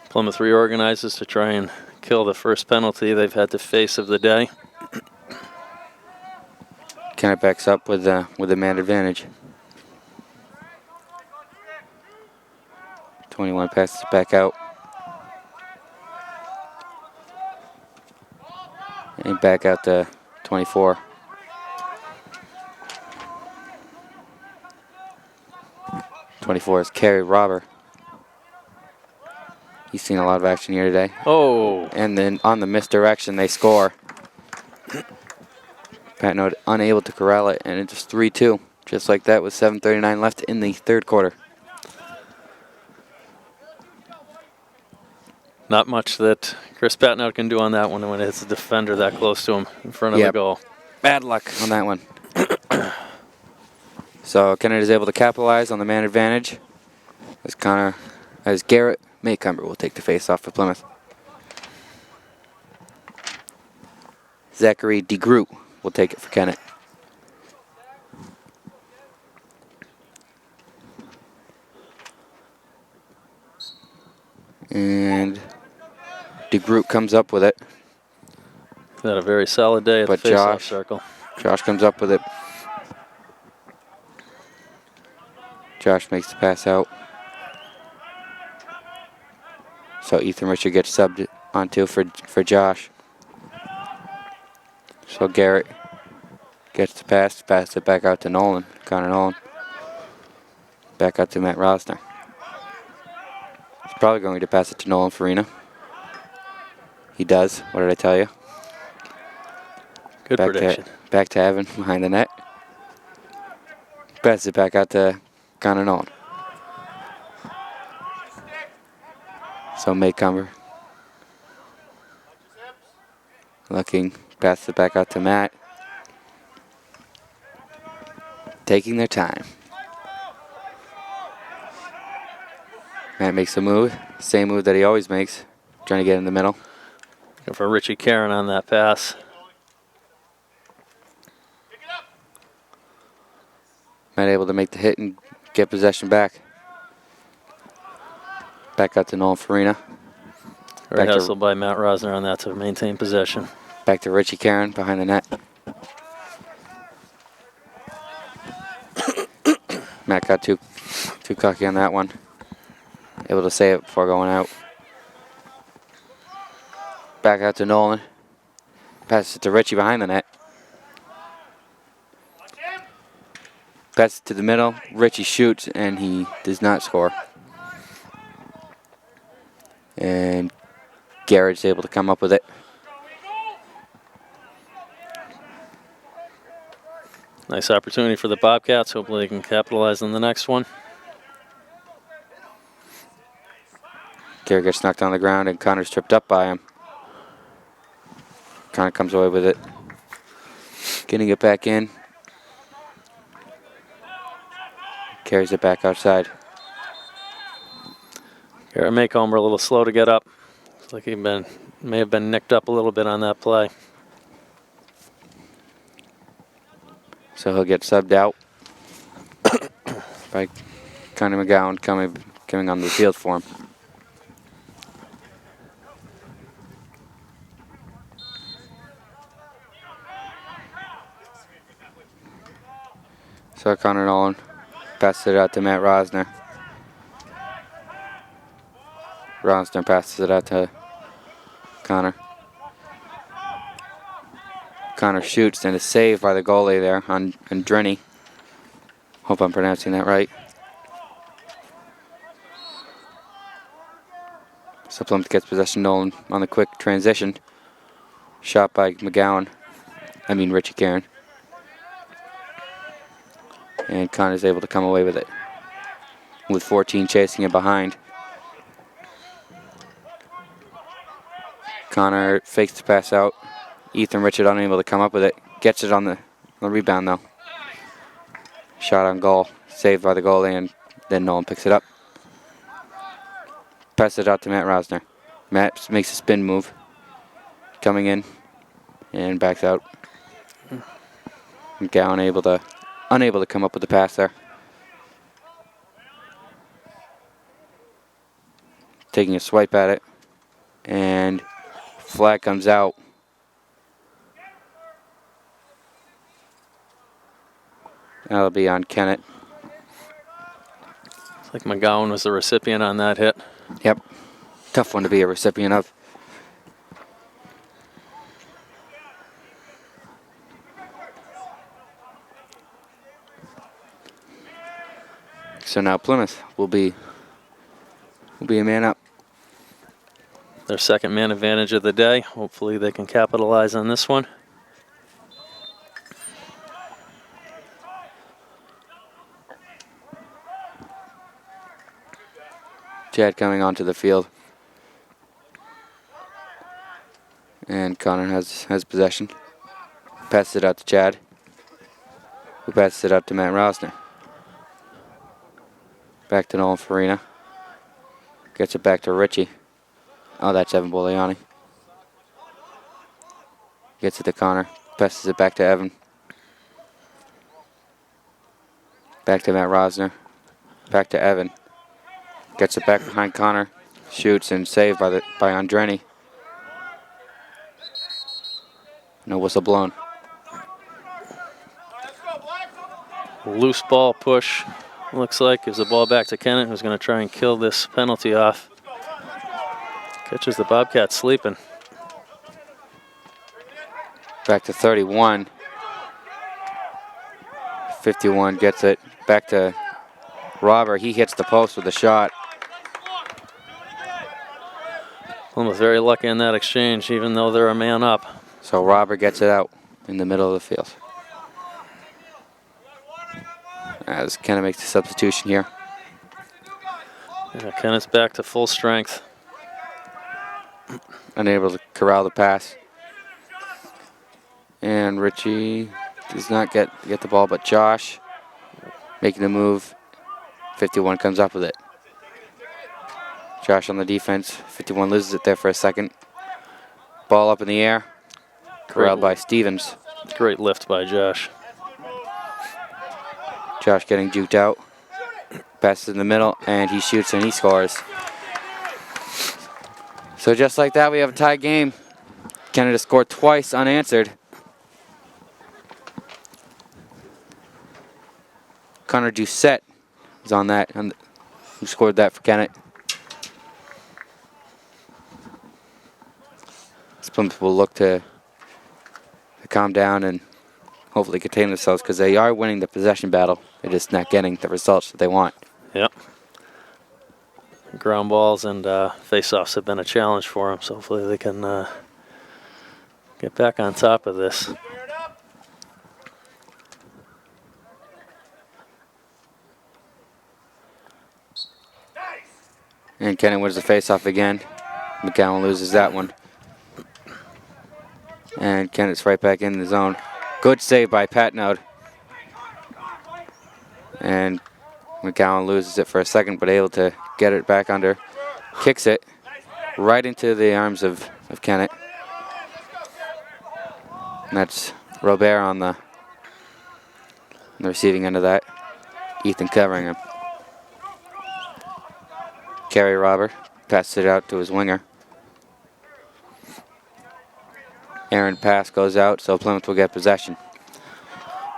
Plymouth reorganizes to try and kill the first penalty they've had to face of the day. Kennett backs up with the man advantage. 21 passes it back out. And back out to 24. Is Kerry Robber. He's seen a lot of action here today. Oh. And then on the misdirection, they score. Patnode unable to corral it, and it's just 3-2. Just like that with 7:39 left in the third quarter. Not much that Chris Patnode can do on that one when it's a defender that close to him in front of the goal. Bad luck on that one. So Kennett is able to capitalize on the man advantage. As Garrett Maycumber will take the face off for Plymouth. Zachary DeGroot will take it for Kennett. And DeGroot comes up with it. He's had a very solid day at the face-off circle. Josh comes up with it. Josh makes the pass out. So Ethan Richard gets subbed onto for Josh. So Garrett gets the pass it back out to Nolan, Connor Nolan. Back out to Matt Rosner. He's probably going to pass it to Nolan Farina. He does. What did I tell you? Good prediction. Back to Evan behind the net. Pass it back out to Connor Nolan. So Maycumber looking, pass it back out to Matt. Taking their time. Matt makes a move, same move that he always makes, trying to get in the middle. Looking for Richie Karen on that pass. Matt able to make the hit and get possession back. Back out to Nolan Farina. Great hustle by Matt Rosner on that to maintain possession. Back to Richie Karen behind the net. Matt got too cocky on that one. Able to save it before going out. Back out to Nolan. Passes it to Richie behind the net. Passes it to the middle. Richie shoots and he does not score. And Garrett's able to come up with it. Nice opportunity for the Bobcats. Hopefully they can capitalize on the next one. Garrett gets knocked on the ground and Connor's tripped up by him. Connor comes away with it. Getting it back in. Carries it back outside. Garrett Maycomber a little slow to get up. Looks like he may have been nicked up a little bit on that play. So he'll get subbed out by Connor McGowan coming on the field for him. So Connor Nolan passes it out to Matt Rosner. Rosner passes it out to Connor. Connor shoots and is saved by the goalie there on Drenny. Hope I'm pronouncing that right. So Plymouth gets possession. Nolan on the quick transition. Shot by Richie Karen. And Connor's able to come away with it. With 14 chasing it behind. Connor fakes the pass out. Ethan Richard unable to come up with it. Gets it on the rebound though. Shot on goal. Saved by the goalie, and then Nolan picks it up. Passes it out to Matt Rosner. Matt makes a spin move. Coming in and backs out. McGowan unable to come up with the pass there. Taking a swipe at it, and flag comes out. That'll be on Kennett. It's like McGowan was the recipient on that hit. Yep. Tough one to be a recipient of. So now Plymouth will be a man up. Their second man advantage of the day. Hopefully they can capitalize on this one. Chad coming onto the field. And Connor has possession. Passes it out to Chad, who passes it out to Matt Rosner. Back to Nolan Farina. Gets it back to Richie. Oh, that's Evan Boliani. Gets it to Connor. Passes it back to Evan. Back to Matt Rosner. Back to Evan. Gets it back behind Connor. Shoots and saved by Andreni. No whistle blown. Loose ball push. Looks like gives the ball back to Kennett, who's going to try and kill this penalty off. Catches the Bobcats sleeping. Back to 31. 51 gets it. Back to Robert. He hits the post with a shot. Plymouth very lucky in that exchange, even though they're a man up. So Robert gets it out in the middle of the field. As Kennett makes the substitution here. Yeah, Kennett's back to full strength. Unable to corral the pass. And Richie does not get the ball, but Josh making the move. 51 comes up with it. Josh on the defense. 51 loses it there for a second. Ball up in the air. Corralled by Stevens. Great lift by Josh. Josh getting juked out. Passes in the middle, and he shoots and he scores. So just like that, we have a tie game. Canada scored twice unanswered. Connor Doucette is on that, who scored that for Kennett. Plymouth will look to calm down and hopefully contain themselves, because they are winning the possession battle. They're just not getting the results that they want. Yep. Ground balls and face-offs have been a challenge for them, so hopefully they can get back on top of this. And Kennett wins the face-off again. McGowan loses that one. And Kennett's right back in the zone. Good save by Patnode. And McGowan loses it for a second, but able to get it back under. Kicks it right into the arms of Kennett. And that's Robert on the receiving end of that. Ethan covering him. Kerry Robert passes it out to his winger. Aaron pass goes out, so Plymouth will get possession.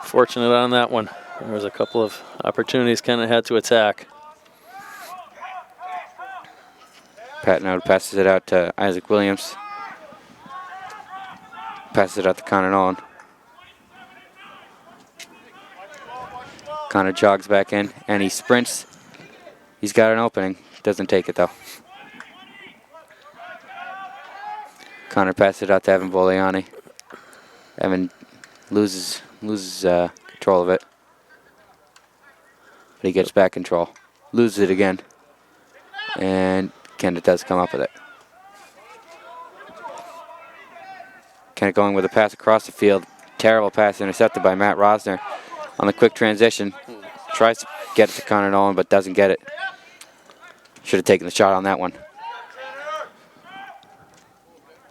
Fortunate on that one. There was a couple of opportunities Kennett had to attack. Pat now passes it out to Isaac Williams. Passes it out to Connor Nolan. Connor jogs back in, and he sprints. He's got an opening. Doesn't take it, though. Connor passes it out to Evan Boliani. Evan loses control of it. But he gets back control. Loses it again. And Kennett does come up with it. Kennett going with a pass across the field. Terrible pass intercepted by Matt Rosner on the quick transition. Tries to get it to Connor Nolan, but doesn't get it. Should have taken the shot on that one.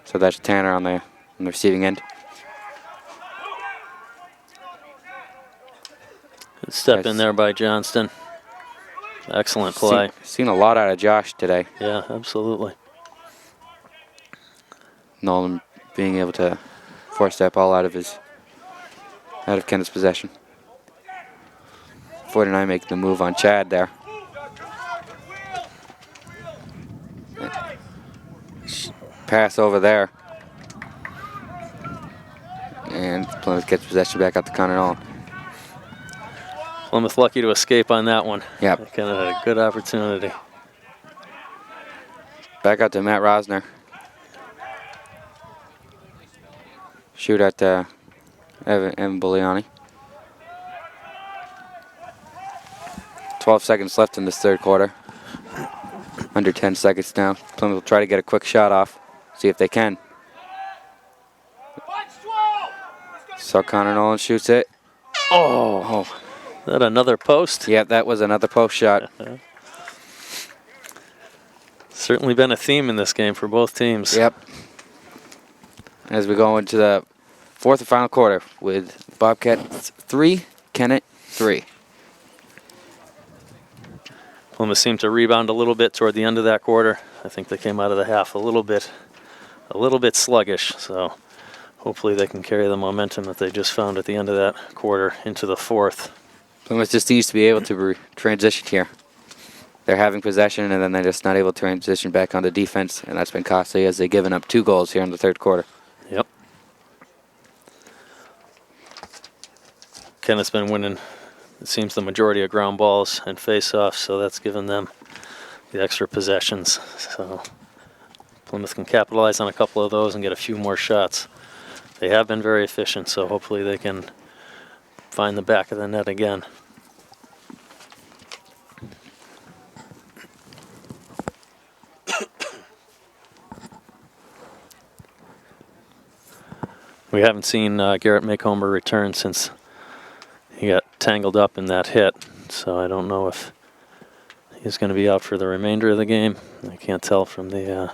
So that's Tanner on the receiving end. Good step in there by Johnston. Excellent play. Seen a lot out of Josh today. Yeah, absolutely. Nolan being able to force that ball out of Kennett's possession. 49 making the move on Chad there. Pass over there. And Plymouth gets possession back up to Connor Nolan. Plymouth lucky to escape on that one. Yep. Kind of a good opportunity. Back out to Matt Rosner. Shoot at Evan Boliani. 12 seconds left in this third quarter. Under 10 seconds now. Plymouth will try to get a quick shot off. See if they can. So Connor Nolan shoots it. Oh. Is that another post? Yeah, that was another post shot. Certainly been a theme in this game for both teams. Yep. As we go into the fourth and final quarter with Bobcats 3, Kennett 3. Plymouth seemed to rebound a little bit toward the end of that quarter. I think they came out of the half a little bit sluggish. So hopefully they can carry the momentum that they just found at the end of that quarter into the fourth. Plymouth just needs to be able to transition here. They're having possession and then they're just not able to transition back onto defense, and that's been costly as they've given up 2 goals here in the third quarter. Yep. Kennett's been winning, it seems, the majority of ground balls and face-offs, so that's given them the extra possessions. So Plymouth can capitalize on a couple of those and get a few more shots. They have been very efficient, so hopefully they can find the back of the net again. We haven't seen Garrett Makehomer return since he got tangled up in that hit, so I don't know if he's going to be out for the remainder of the game. I can't tell from the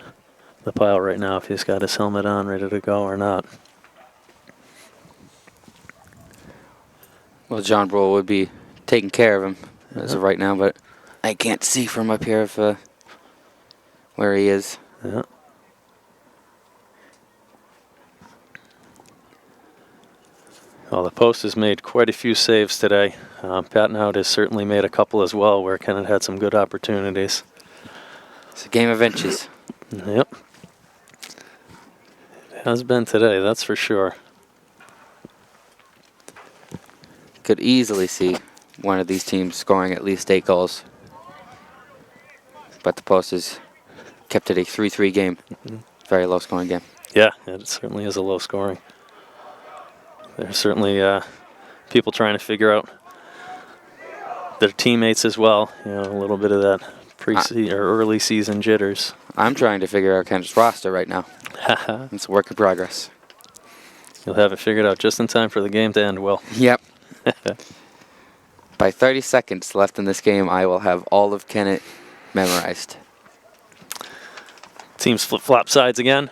pile right now if he's got his helmet on, ready to go or not. Well, John Brohl would be taking care of him as of right now, but I can't see from up here if where he is. Yeah. Well, the post has made quite a few saves today. Pat Nout has certainly made a couple as well where Kennett had some good opportunities. It's a game of inches. Yep. It has been today, that's for sure. Could easily see one of these teams scoring at least 8 goals. But the post has kept it a 3-3 game. Very low scoring game. Yeah, it certainly is a low scoring. There's certainly people trying to figure out their teammates as well. You know, a little bit of that pre-season or early season jitters. I'm trying to figure out Kennett's roster right now. It's a work in progress. You'll have it figured out just in time for the game to end, Will. Yep. By 30 seconds left in this game, I will have all of Kennett memorized. Teams flip-flop sides again.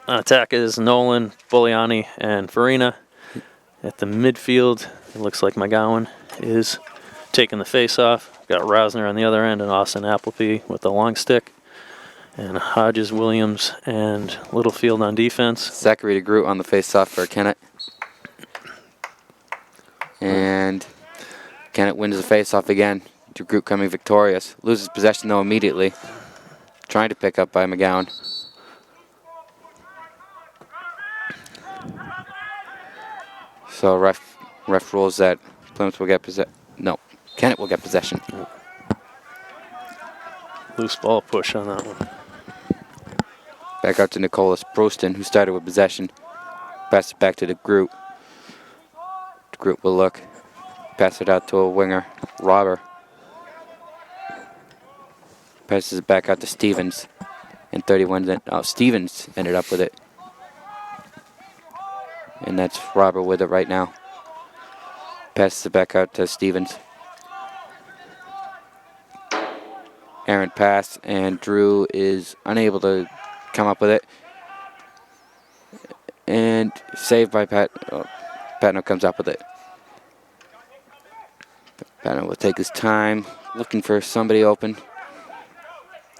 On attack is Nolan, Boliani, and Farina. At the midfield, it looks like McGowan is taking the face-off. Got Rosner on the other end and Austin Appleby with the long stick. And Hodges, Williams, and Littlefield on defense. Zachary DeGroot on the face-off for Kennett. And Kennett wins the face-off again. DeGroot coming victorious. Loses possession, though, immediately. Trying to pick up by McGowan. So ref rules that Plymouth will get possession. No, Kennett will get possession. Loose ball push on that one. Back out to Nicholas Proston, who started with possession. Pass it back to DeGroot. DeGroot will look. Pass it out to a winger, Robber. Passes it back out to Stevens. And 31, Stevens ended up with it. And that's Robber with it right now. Passes it back out to Stevens. Errant pass, and Drew is unable to come up with it. And saved by Pat. Patno comes up with it. Patno will take his time, looking for somebody open.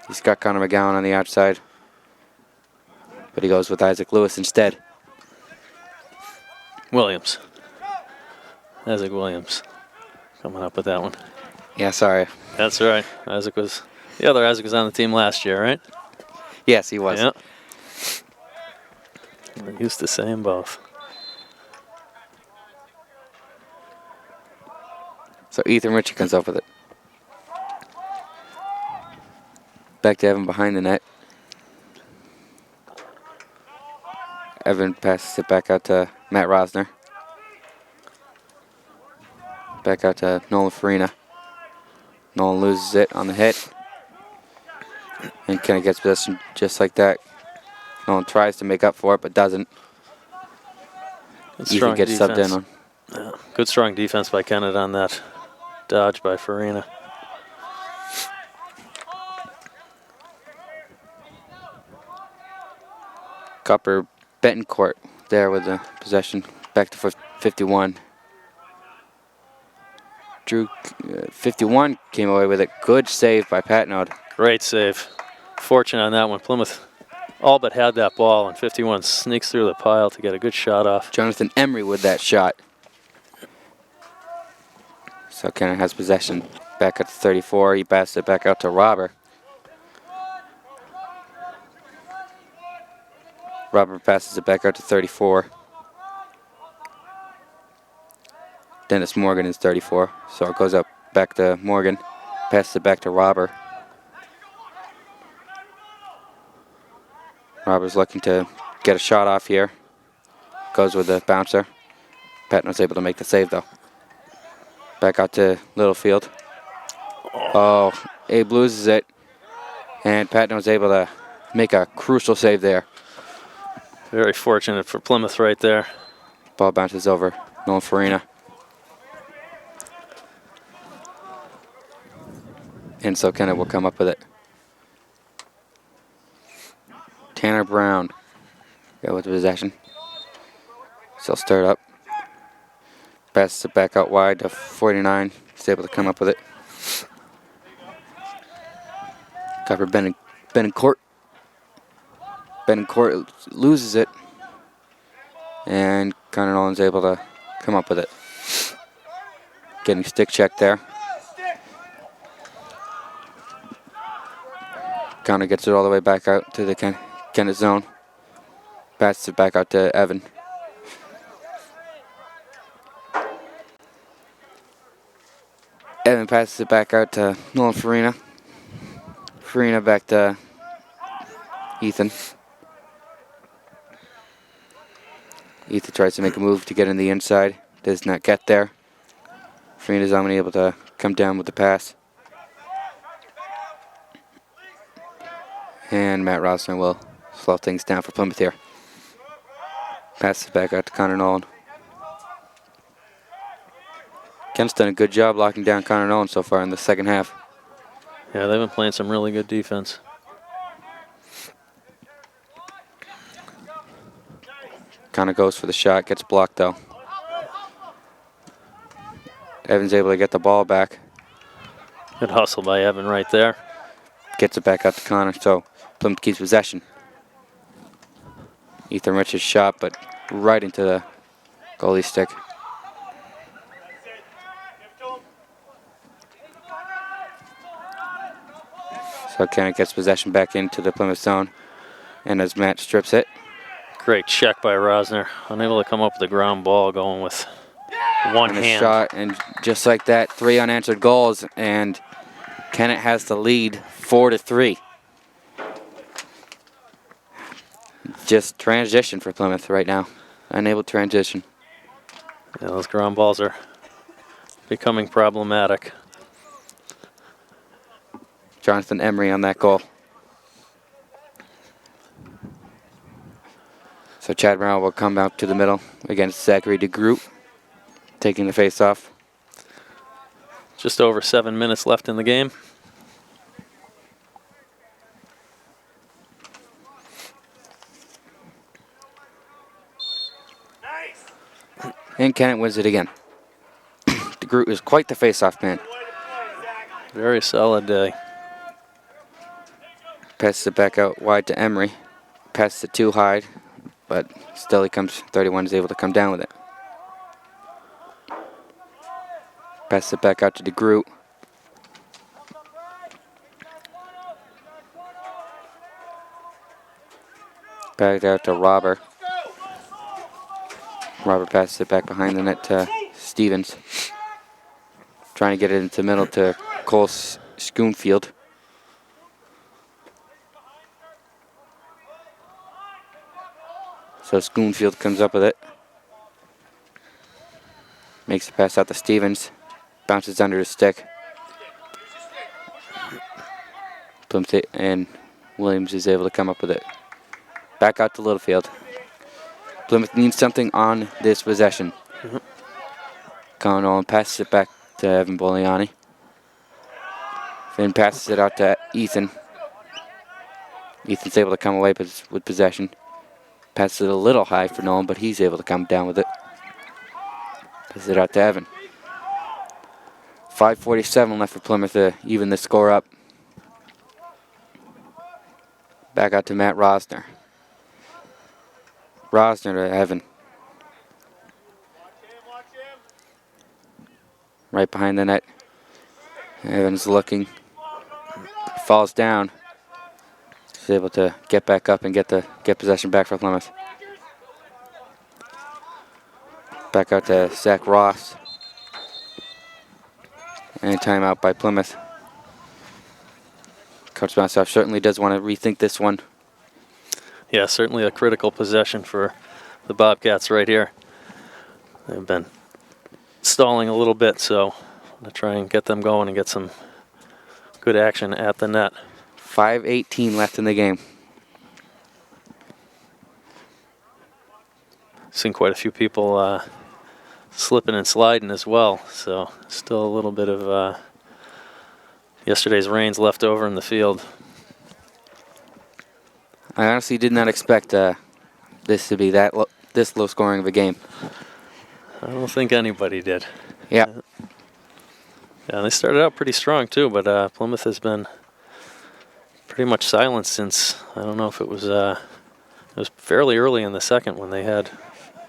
He's got Connor McGowan on the outside. But he goes with Isaac Lewis instead. Williams. Isaac Williams coming up with that one. Yeah, sorry. That's right. The other Isaac was on the team last year, right? Yes, he was. Yeah. We're used to saying both. So Ethan Ritchie comes up with it. Back to Evan behind the net. Evan passes it back out to Matt Rosner. Back out to Nolan Farina. Nolan loses it on the hit. And Kennett gets possession just like that. Nolan tries to make up for it, but doesn't. Ethan gets subbed in on. Yeah. Good strong defense by Kennett on that dodge by Farina. Copper Betancourt there with the possession. Back to 51. Drew, 51 came away with it. Good save by Patnode. Great save. Fortunate on that one. Plymouth all but had that ball, and 51 sneaks through the pile to get a good shot off. Jonathan Emery with that shot. So Kennett has possession. Back at 34. He passes it back out to Robert. Robert passes it back out to 34. Dennis Morgan is 34. So it goes up back to Morgan. Passes it back to Robert. Robert's looking to get a shot off here. Goes with the bouncer. Patno's able to make the save though. Back out to Littlefield. Oh, Abe loses it. And Patno's able to make a crucial save there. Very fortunate for Plymouth right there. Ball bounces over. Nolan Farina. And so Kennett will come up with it. Tanner Brown. Go with the possession. Still stirred up. Passes it back out wide to 49. He's able to come up with it. Copper Betancourt. Betancourt loses it. And Connor Nolan's able to come up with it. Getting stick check there. Connor gets it all the way back out to the Kennett zone. Passes it back out to Evan. Evan passes it back out to Nolan Farina. Farina back to Ethan. Ethan tries to make a move to get in the inside. Does not get there. Farina's unable to come down with the pass. And Matt Rosner will slow things down for Plymouth here. Passes it back out to Connor Nolan. Kent's done a good job locking down Connor Nolan so far in the second half. Yeah, they've been playing some really good defense. Connor goes for the shot, gets blocked though. Evan's able to get the ball back. Good hustle by Evan right there. Gets it back out to Connor, so Plymouth keeps possession. Ethan Rich's shot, but right into the goalie stick. So Kennett gets possession back into the Plymouth zone. And as Matt strips it. Great check by Rosner. Unable to come up with the ground ball, going with one And a hand. shot, and just like that, 3 unanswered goals, and Kennett has the lead 4-3. Just transition for Plymouth right now. Unable to transition. Yeah, those ground balls are becoming problematic. Jonathan Emery on that goal. So Chad Brown will come out to the middle against Zachary DeGroot, taking the face-off. Just over 7 minutes left in the game. And Kennett wins it again. DeGroot is quite the face-off man. Very solid day. Passes it back out wide to Emery. Passes it too high, but still he comes, 31 is able to come down with it. Passes it back out to DeGroot. Back out to Robert. Robert passes it back behind the net to Stevens. Trying to get it into the middle to Cole Schoonfield. So Schoonfield comes up with it. Makes the pass out to Stevens. Bounces under his stick. Plymouth and Williams is able to come up with it. Back out to Littlefield. Plymouth needs something on this possession. Colin Nolan passes it back to Evan Boliani. Then passes it out to Ethan. Ethan's able to come away with possession. Passes it a little high for Nolan, but he's able to come down with it. Passes it out to Evan. 5:47 left for Plymouth to even the score up. Back out to Matt Rosner. Rosner to Evan. Right behind the net. Evans looking. Falls down. He's able to get back up and get possession back for Plymouth. Back out to Zach Ross. And timeout by Plymouth. Coach Mouseoff certainly does want to rethink this one. Yeah, certainly a critical possession for the Bobcats right here. They've been stalling a little bit, so I'm going to try and get them going and get some good action at the net. 5:18 left in the game. Seen quite a few people slipping and sliding as well, so still a little bit of yesterday's rains left over in the field. I honestly did not expect this to be this low scoring of a game. I don't think anybody did. Yeah. Yeah, they started out pretty strong too, but Plymouth has been pretty much silent since, I don't know if it was fairly early in the second when they had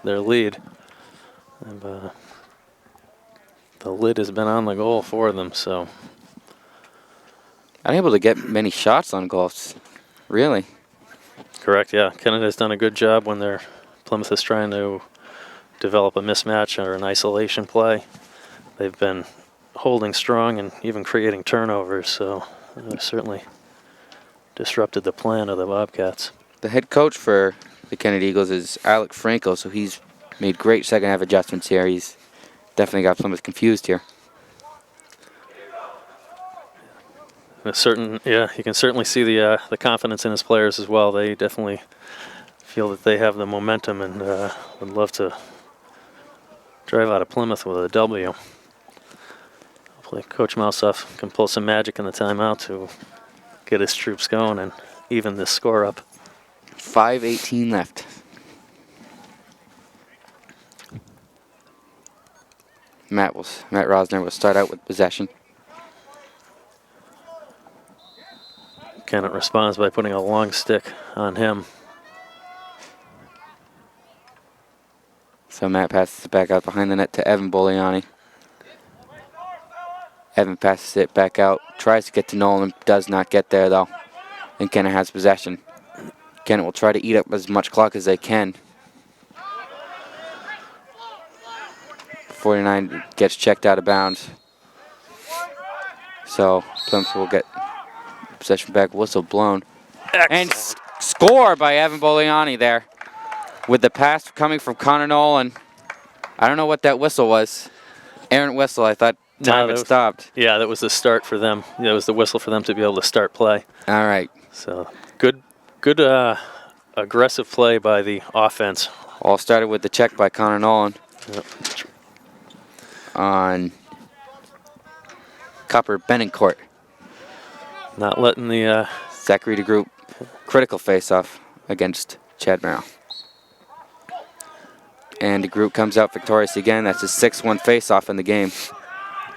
their lead. And, the lid has been on the goal for them, so. Unable to get many shots on goals, really. Correct, yeah. Kennett has done a good job when Plymouth is trying to develop a mismatch or an isolation play. They've been holding strong and even creating turnovers, so they've certainly disrupted the plan of the Bobcats. The head coach for the Kennett Eagles is Alec Franco, so he's made great second half adjustments here. He's definitely got Plymouth confused here. Yeah, you can certainly see the confidence in his players as well. They definitely feel that they have the momentum and would love to drive out of Plymouth with a W. Hopefully Coach Mouseoff can pull some magic in the timeout to get his troops going and even this score up. 5:18 left. Matt Rosner will start out with possession. Kennett responds by putting a long stick on him. So Matt passes it back out behind the net to Evan Boliani. Evan passes it back out. Tries to get to Nolan. Does not get there, though. And Kennett has possession. Kennett will try to eat up as much clock as they can. 49 gets checked out of bounds. So Plymouth will get possession back. Whistle blown. And score by Evan Boliani there. With the pass coming from Connor Nolan. I don't know what that whistle was. Errant whistle. I thought time had stopped. Yeah, that was the start for them. That was the whistle for them to be able to start play. All right. So good aggressive play by the offense. All started with the check by Connor Nolan. Yep. On Copper Benencourt. Not letting the Zachary DeGroot critical face-off against Chad Merrill. And DeGroot comes out victorious again. That's his 6-1 face-off in the game.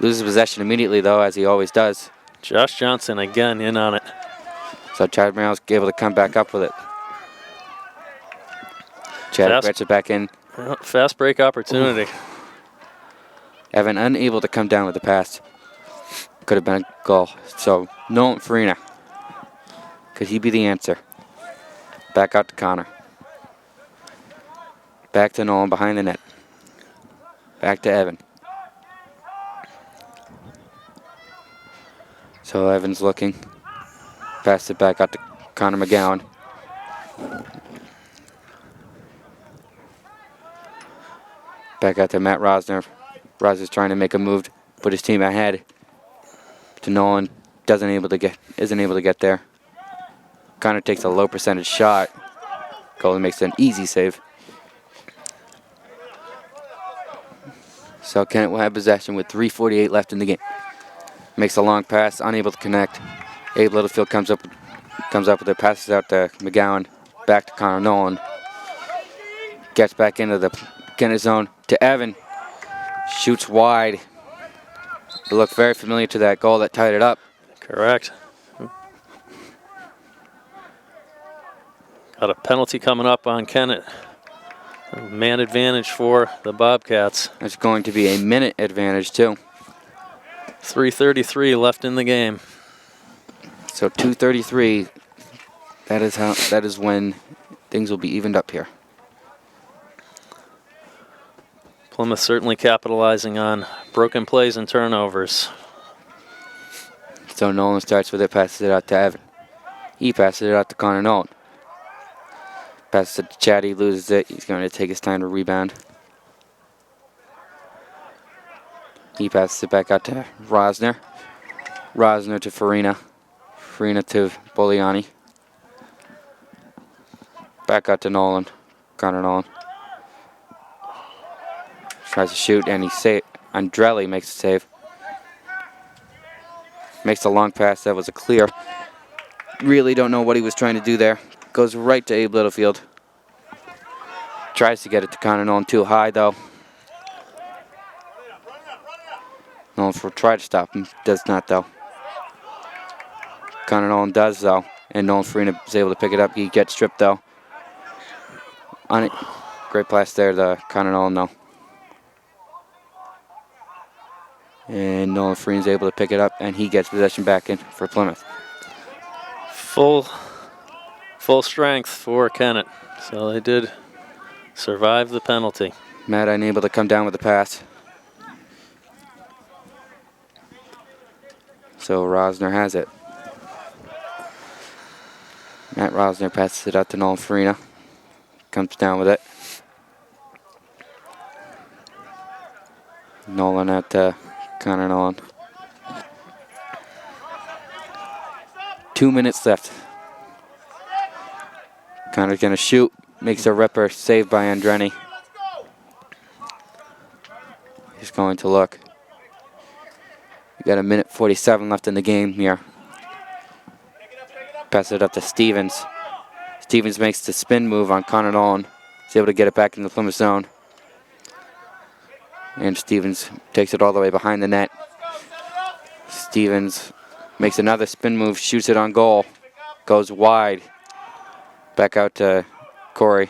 Loses possession immediately, though, as he always does. Josh Johnson again in on it. So Chad Merrill's able to come back up with it. Chad gets it back in. Well, fast break opportunity. Ooh. Evan unable to come down with the pass. Could have been a goal. So Nolan Farina. Could he be the answer? Back out to Connor. Back to Nolan behind the net. Back to Evan. So Evan's looking. Passed it back out to Connor McGowan. Back out to Matt Rosner. Rosner's trying to make a move, put his team ahead. To Nolan, isn't able to get there. Connor takes a low percentage shot. Goalie makes an easy save. So Kennett will have possession with 3:48 left in the game. Makes a long pass, unable to connect. Abe Littlefield comes up with it, passes out to McGowan, back to Connor Nolan. Gets back into the Kennett zone to Evan. Shoots wide. It looked very familiar to that goal that tied it up. Correct. Got a penalty coming up on Kennett. A man advantage for the Bobcats. It's going to be a minute advantage too. 3:33 left in the game. So 2:33. That is when things will be evened up here. Plymouth certainly capitalizing on broken plays and turnovers. So Nolan starts with it, passes it out to Evan. He passes it out to Connor Nolan. Passes it to Chad, he loses it. He's going to take his time to rebound. He passes it back out to Rosner. Rosner to Farina. Farina to Boliani. Back out to Nolan. Connor Nolan. Tries to shoot and he Andrelli makes a save. Makes a long pass. That was a clear. Really don't know what he was trying to do there. Goes right to Abe Littlefield. Tries to get it to Connor Nolan too high though. Nolan will try to stop him. Does not though. Connor Nolan does though. And Nolan Farina is able to pick it up. He gets stripped though. On it. Great pass there to Connor Nolan though. And Nolan Farina's able to pick it up, and he gets possession back in for Plymouth. Full strength for Kennett. So they did survive the penalty. Matt unable to come down with the pass. So Rosner has it. Matt Rosner passes it out to Nolan Farina. Comes down with it. Nolan at Connor Nolan. 2 minutes left. Connor's gonna shoot. Makes a ripper. Saved by Andreni. He's going to look. We got 1:47 left in the game here. Pass it up to Stevens. Stevens makes the spin move on Connor Nolan. He's able to get it back in the Plymouth zone. And Stevens takes it all the way behind the net. Stevens makes another spin move, shoots it on goal. Goes wide. Back out to Corey.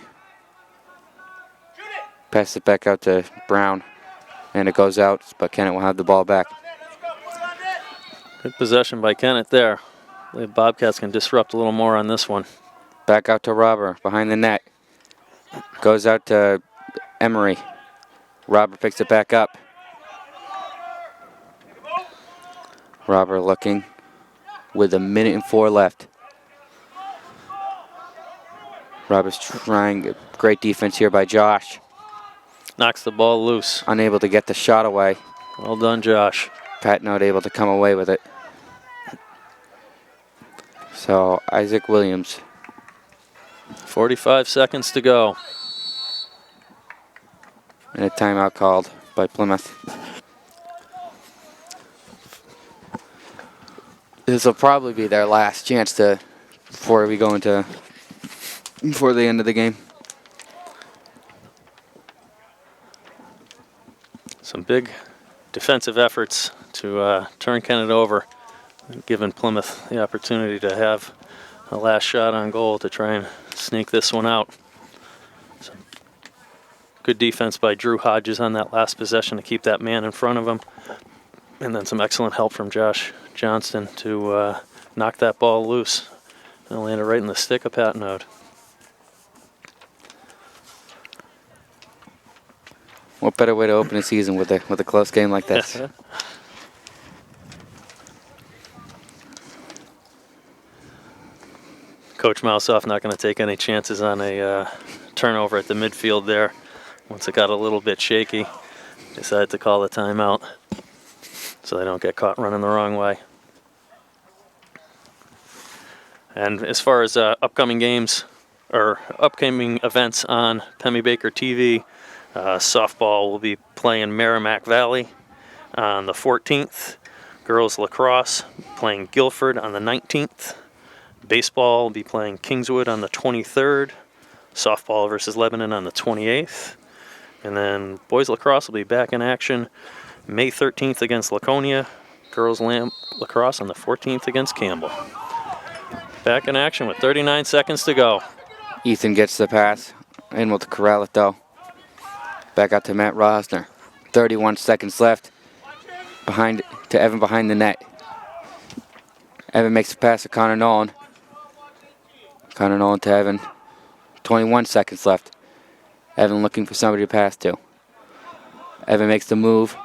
Passes it back out to Brown. And it goes out, but Kennett will have the ball back. Good possession by Kennett there. The Bobcats can disrupt a little more on this one. Back out to Robber, behind the net. Goes out to Emery. Robber picks it back up. Robber looking with 1:04 left. Robert's trying. Great defense here by Josh. Knocks the ball loose. Unable to get the shot away. Well done, Josh. Pat not able to come away with it. So Isaac Williams. 45 seconds to go. And a timeout called by Plymouth. This will probably be their last chance before the end of the game. Some big defensive efforts to turn Kennett over, giving Plymouth the opportunity to have a last shot on goal to try and sneak this one out. Some good defense by Drew Hodges on that last possession to keep that man in front of him. And then some excellent help from Josh Johnston to knock that ball loose and land it right in the stick of Pat Node. What better way to open a season with a close game like this? Coach Mouseoff not going to take any chances on a turnover at the midfield there. Once it got a little bit shaky, decided to call the timeout so they don't get caught running the wrong way. And as far as upcoming games or upcoming events on Pemmy Baker TV, softball will be playing Merrimack Valley on the 14th. Girls lacrosse playing Guilford on the 19th. Baseball will be playing Kingswood on the 23rd. Softball versus Lebanon on the 28th. And then boys lacrosse will be back in action May 13th against Laconia. Girls lacrosse on the 14th against Campbell. Back in action with 39 seconds to go. Ethan gets the pass. In with the corral it though. Back out to Matt Rosner. 31 seconds left. Behind to Evan behind the net. Evan makes the pass to Connor Nolan. Connor Nolan to Evan. 21 seconds left. Evan looking for somebody to pass to. Evan makes the move.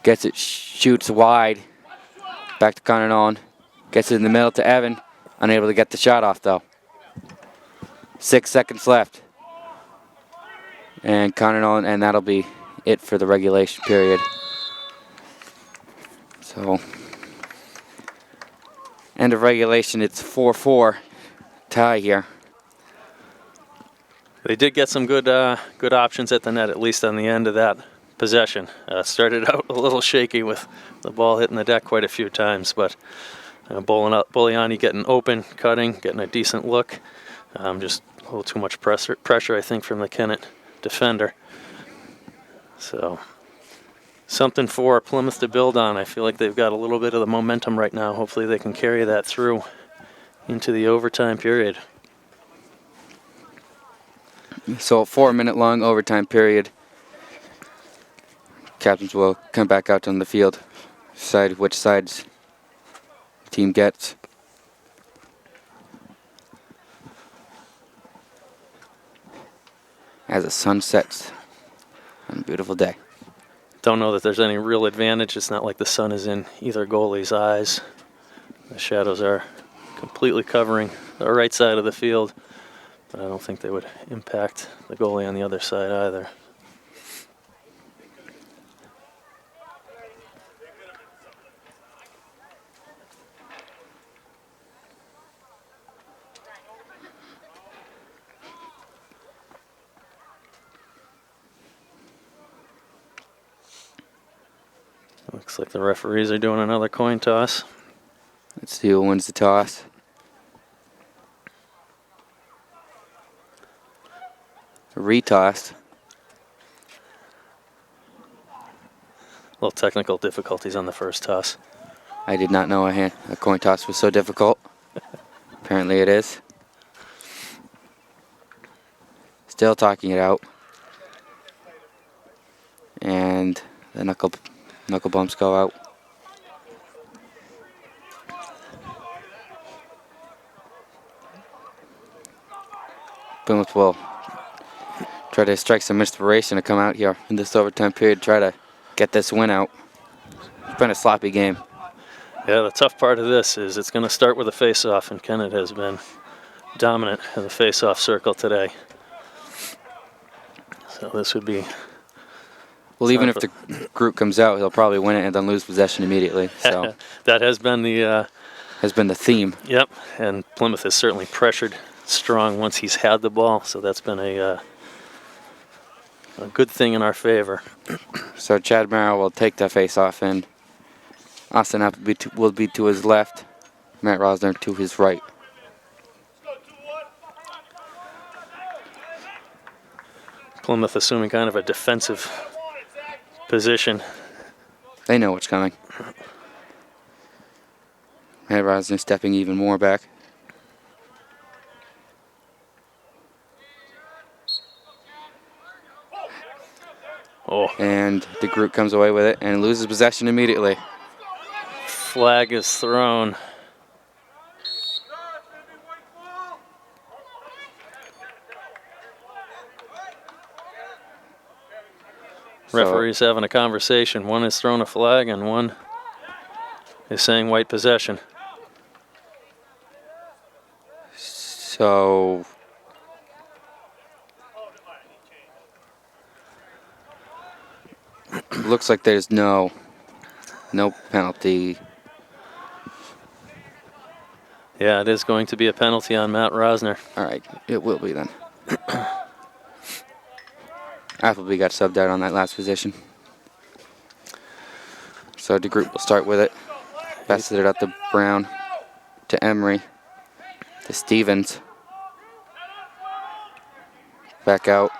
Gets it, shoots wide. Back to Connor Nolan. Gets it in the middle to Evan. Unable to get the shot off though. 6 seconds left. And Connor Nolan, and that'll be it for the regulation period. So, end of regulation, it's 4-4 tie here. They did get some good options at the net, at least on the end of that possession. Started out a little shaky with the ball hitting the deck quite a few times, but Boliani getting open, cutting, getting a decent look. Just a little too much pressure, I think, from the Kennett defender. So something for Plymouth to build on. I feel like they've got a little bit of the momentum right now. Hopefully they can carry that through into the overtime period. So a 4-minute long overtime period. Captains will come back out on the field, decide which sides the team gets. As the sun sets on a beautiful day. Don't know that there's any real advantage. It's not like the sun is in either goalie's eyes. The shadows are completely covering the right side of the field, but I don't think they would impact the goalie on the other side either. Looks like the referees are doing another coin toss. Let's see who wins the toss. Retossed. Little technical difficulties on the first toss. I did not know a coin toss was so difficult. Apparently it is. Still talking it out. And the knuckle bumps go out. Plymouth will try to strike some inspiration to come out here in this overtime period, try to get this win out. It's been a sloppy game. Yeah, the tough part of this is it's going to start with a face-off, and Kennett has been dominant in the face-off circle today. So this would be... Well, even if the group comes out, he'll probably win it and then lose possession immediately. So that has been the... has been the theme. Yep, and Plymouth has certainly pressured strong once he's had the ball, so that's been a good thing in our favor. So Chad Merrill will take the face-off, and Austin Appleby will be to his left, Matt Rosner to his right. Plymouth assuming kind of a defensive position. They know what's coming. Matt Rosner stepping even more back. Oh. And the group comes away with it and loses possession immediately. Flag is thrown. Referees having a conversation. One is throwing a flag and one is saying white possession. So looks like there's no penalty. Yeah, it is going to be a penalty on Matt Rosner. All right, it will be then. Appleby got subbed out on that last position. So the group will start with it. Passes it out to Brown, to Emery, to Stevens. Back out,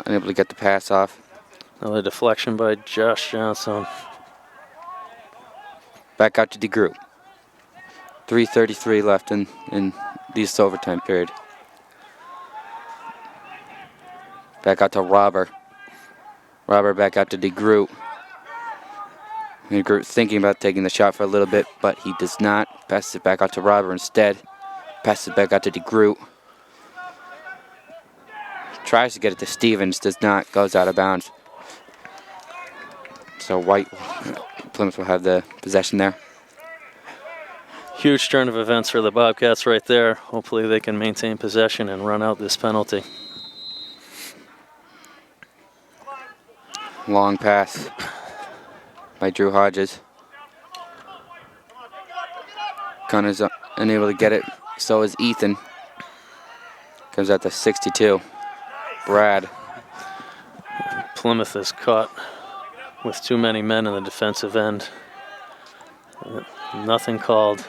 unable to get the pass off. Another deflection by Josh Johnson. Back out to the group. 3:33 left in this overtime period. Back out to Robber. Robber back out to DeGroot. DeGroot thinking about taking the shot for a little bit, but he does not. Passes it back out to Robber instead. Passes it back out to DeGroot. Tries to get it to Stevens, does not, goes out of bounds. So Plymouth will have the possession there. Huge turn of events for the Bobcats right there. Hopefully they can maintain possession and run out this penalty. Long pass by Drew Hodges. Connor's unable to get it, so is Ethan. Comes out to 62. Brad. Plymouth is caught with too many men in the defensive end. Nothing called.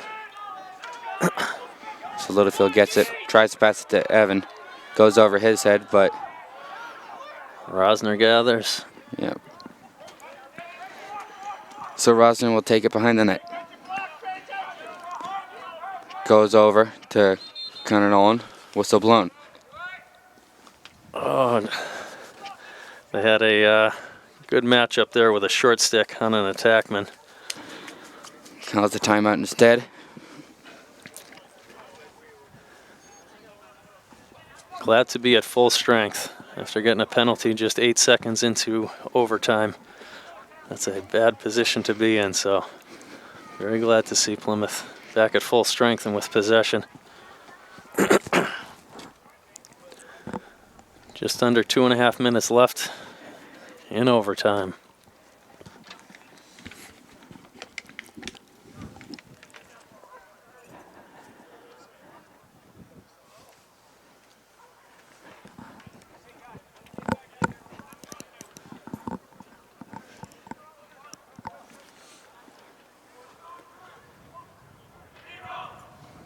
So Littlefield gets it, tries to pass it to Evan. Goes over his head, but Rosner gathers. Yep. So Rosner will take it behind the net. Goes over to Connor Nolan. Whistle blown. Oh, they had a good matchup there with a short stick on an attackman. Calls the timeout instead. Glad to be at full strength after getting a penalty just 8 seconds into overtime. That's a bad position to be in, so very glad to see Plymouth back at full strength and with possession. Just under 2.5 minutes left in overtime.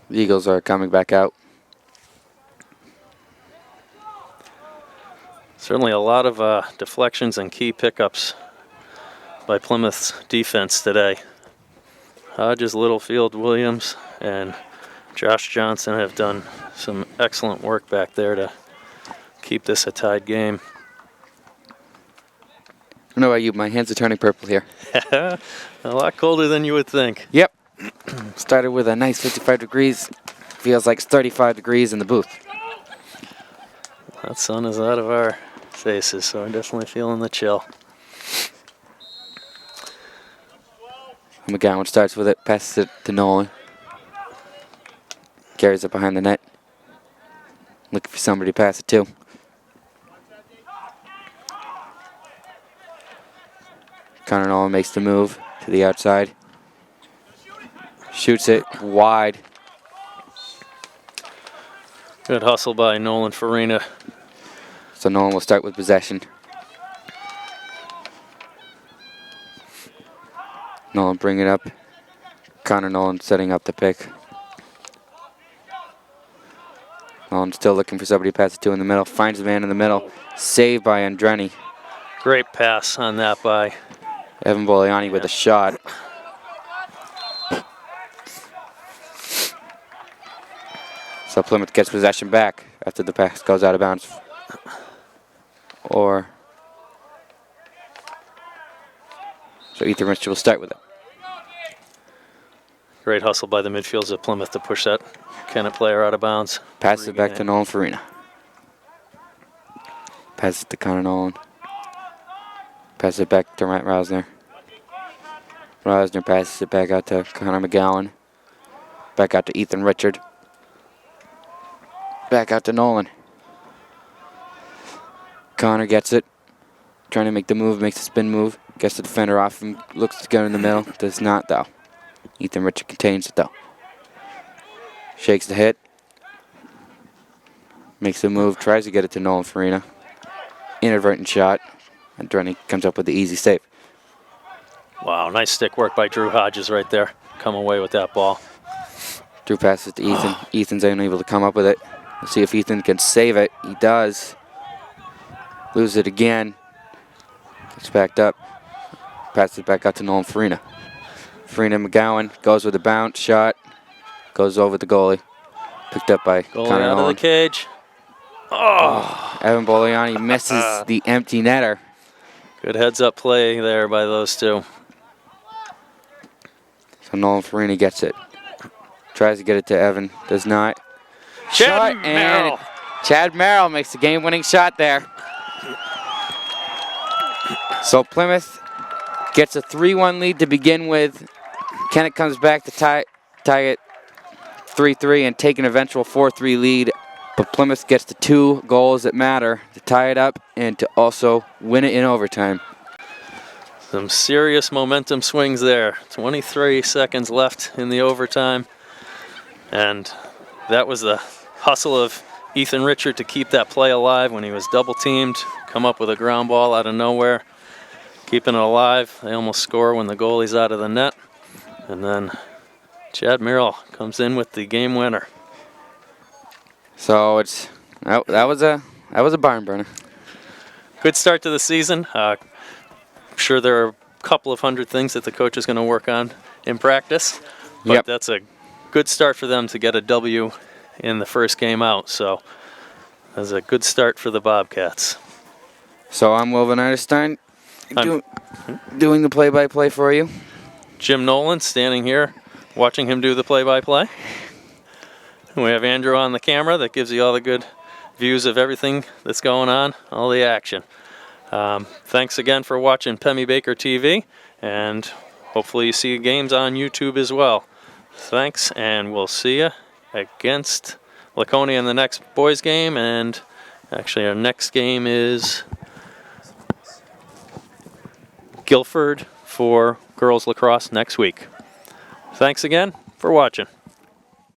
The Eagles are coming back out. Certainly a lot of deflections and key pickups by Plymouth's defense today. Hodges, Littlefield, Williams, and Josh Johnson have done some excellent work back there to keep this a tied game. I don't know about you, my hands are turning purple here. A lot colder than you would think. Yep. Started with a nice 55 degrees. Feels like it's 35 degrees in the booth. That sun is out of our faces, so we're definitely feeling the chill. McGowan starts with it, passes it to Nolan. Carries it behind the net. Looking for somebody to pass it to. Connor Nolan makes the move to the outside. Shoots it wide. Good hustle by Nolan Farina. So Nolan will start with possession. Nolan bring it up. Connor Nolan setting up the pick. Nolan still looking for somebody to pass it to in the middle. Finds the man in the middle. Saved by Andreni. Great pass on that by Evan Boliani with a shot. So Plymouth gets possession back after the pass goes out of bounds. So Ethan Richard will start with it. great hustle by the midfielders of Plymouth to push that Kennett player out of bounds. Passes it back to Nolan Farina. Passes it to Connor Nolan. Passes it back to Matt Rosner. Rosner passes it back out to Connor McGowan. Back out to Ethan Richard. Back out to Nolan. Connor gets it. Trying to make the move, makes the spin move. Gets the defender off him. Looks to go in the middle. Does not, though. Ethan Richard contains it, though. Shakes the hit. Makes the move. Tries to get it to Nolan Farina. Inadvertent shot. And Drenny comes up with the easy save. Wow, nice stick work by Drew Hodges right there. Come away with that ball. Drew passes to Ethan. Ethan's unable to come up with it. Let's see if Ethan can save it. He does. Lose it again. Gets backed up. Passes it back out to Nolan Farina. Farina McGowan goes with a bounce shot. Goes over the goalie. Picked up by Goalie Connor out Nolan. of the cage. Oh! Evan Boliani misses the empty netter. Good heads-up play there by those two. So Nolan Farina gets it. Tries to get it to Evan. Does not. Chad And Merrill. Chad Merrill makes the game-winning shot there. So Plymouth gets a 3-1 lead to begin with. Kennett comes back to tie it 3-3 and take an eventual 4-3 lead. But Plymouth gets the 2 goals that matter to tie it up and to also win it in overtime. Some serious momentum swings there. 23 seconds left in the overtime. And that was the hustle of Ethan Richard to keep that play alive when he was double teamed. Come up with a ground ball out of nowhere. Keeping it alive. They almost score when the goalie's out of the net. And then Chad Merrill comes in with the game winner. So that was a barn burner. Good start to the season. I'm sure there are a couple of hundred things that the coach is going to work on in practice. But that's a good start for them to get a W in the first game out. So that's a good start for the Bobcats. So I'm Will Van Eiderstein, doing the play-by-play for you. Jim Nolan standing here watching him do the play-by-play. We have Andrew on the camera that gives you all the good views of everything that's going on, all the action. Thanks again for watching Pemmy Baker TV, and hopefully you see games on YouTube as well. Thanks, and we'll see you against Laconia in the next boys game, and actually our next game is Guilford for girls lacrosse next week. Thanks again for watching.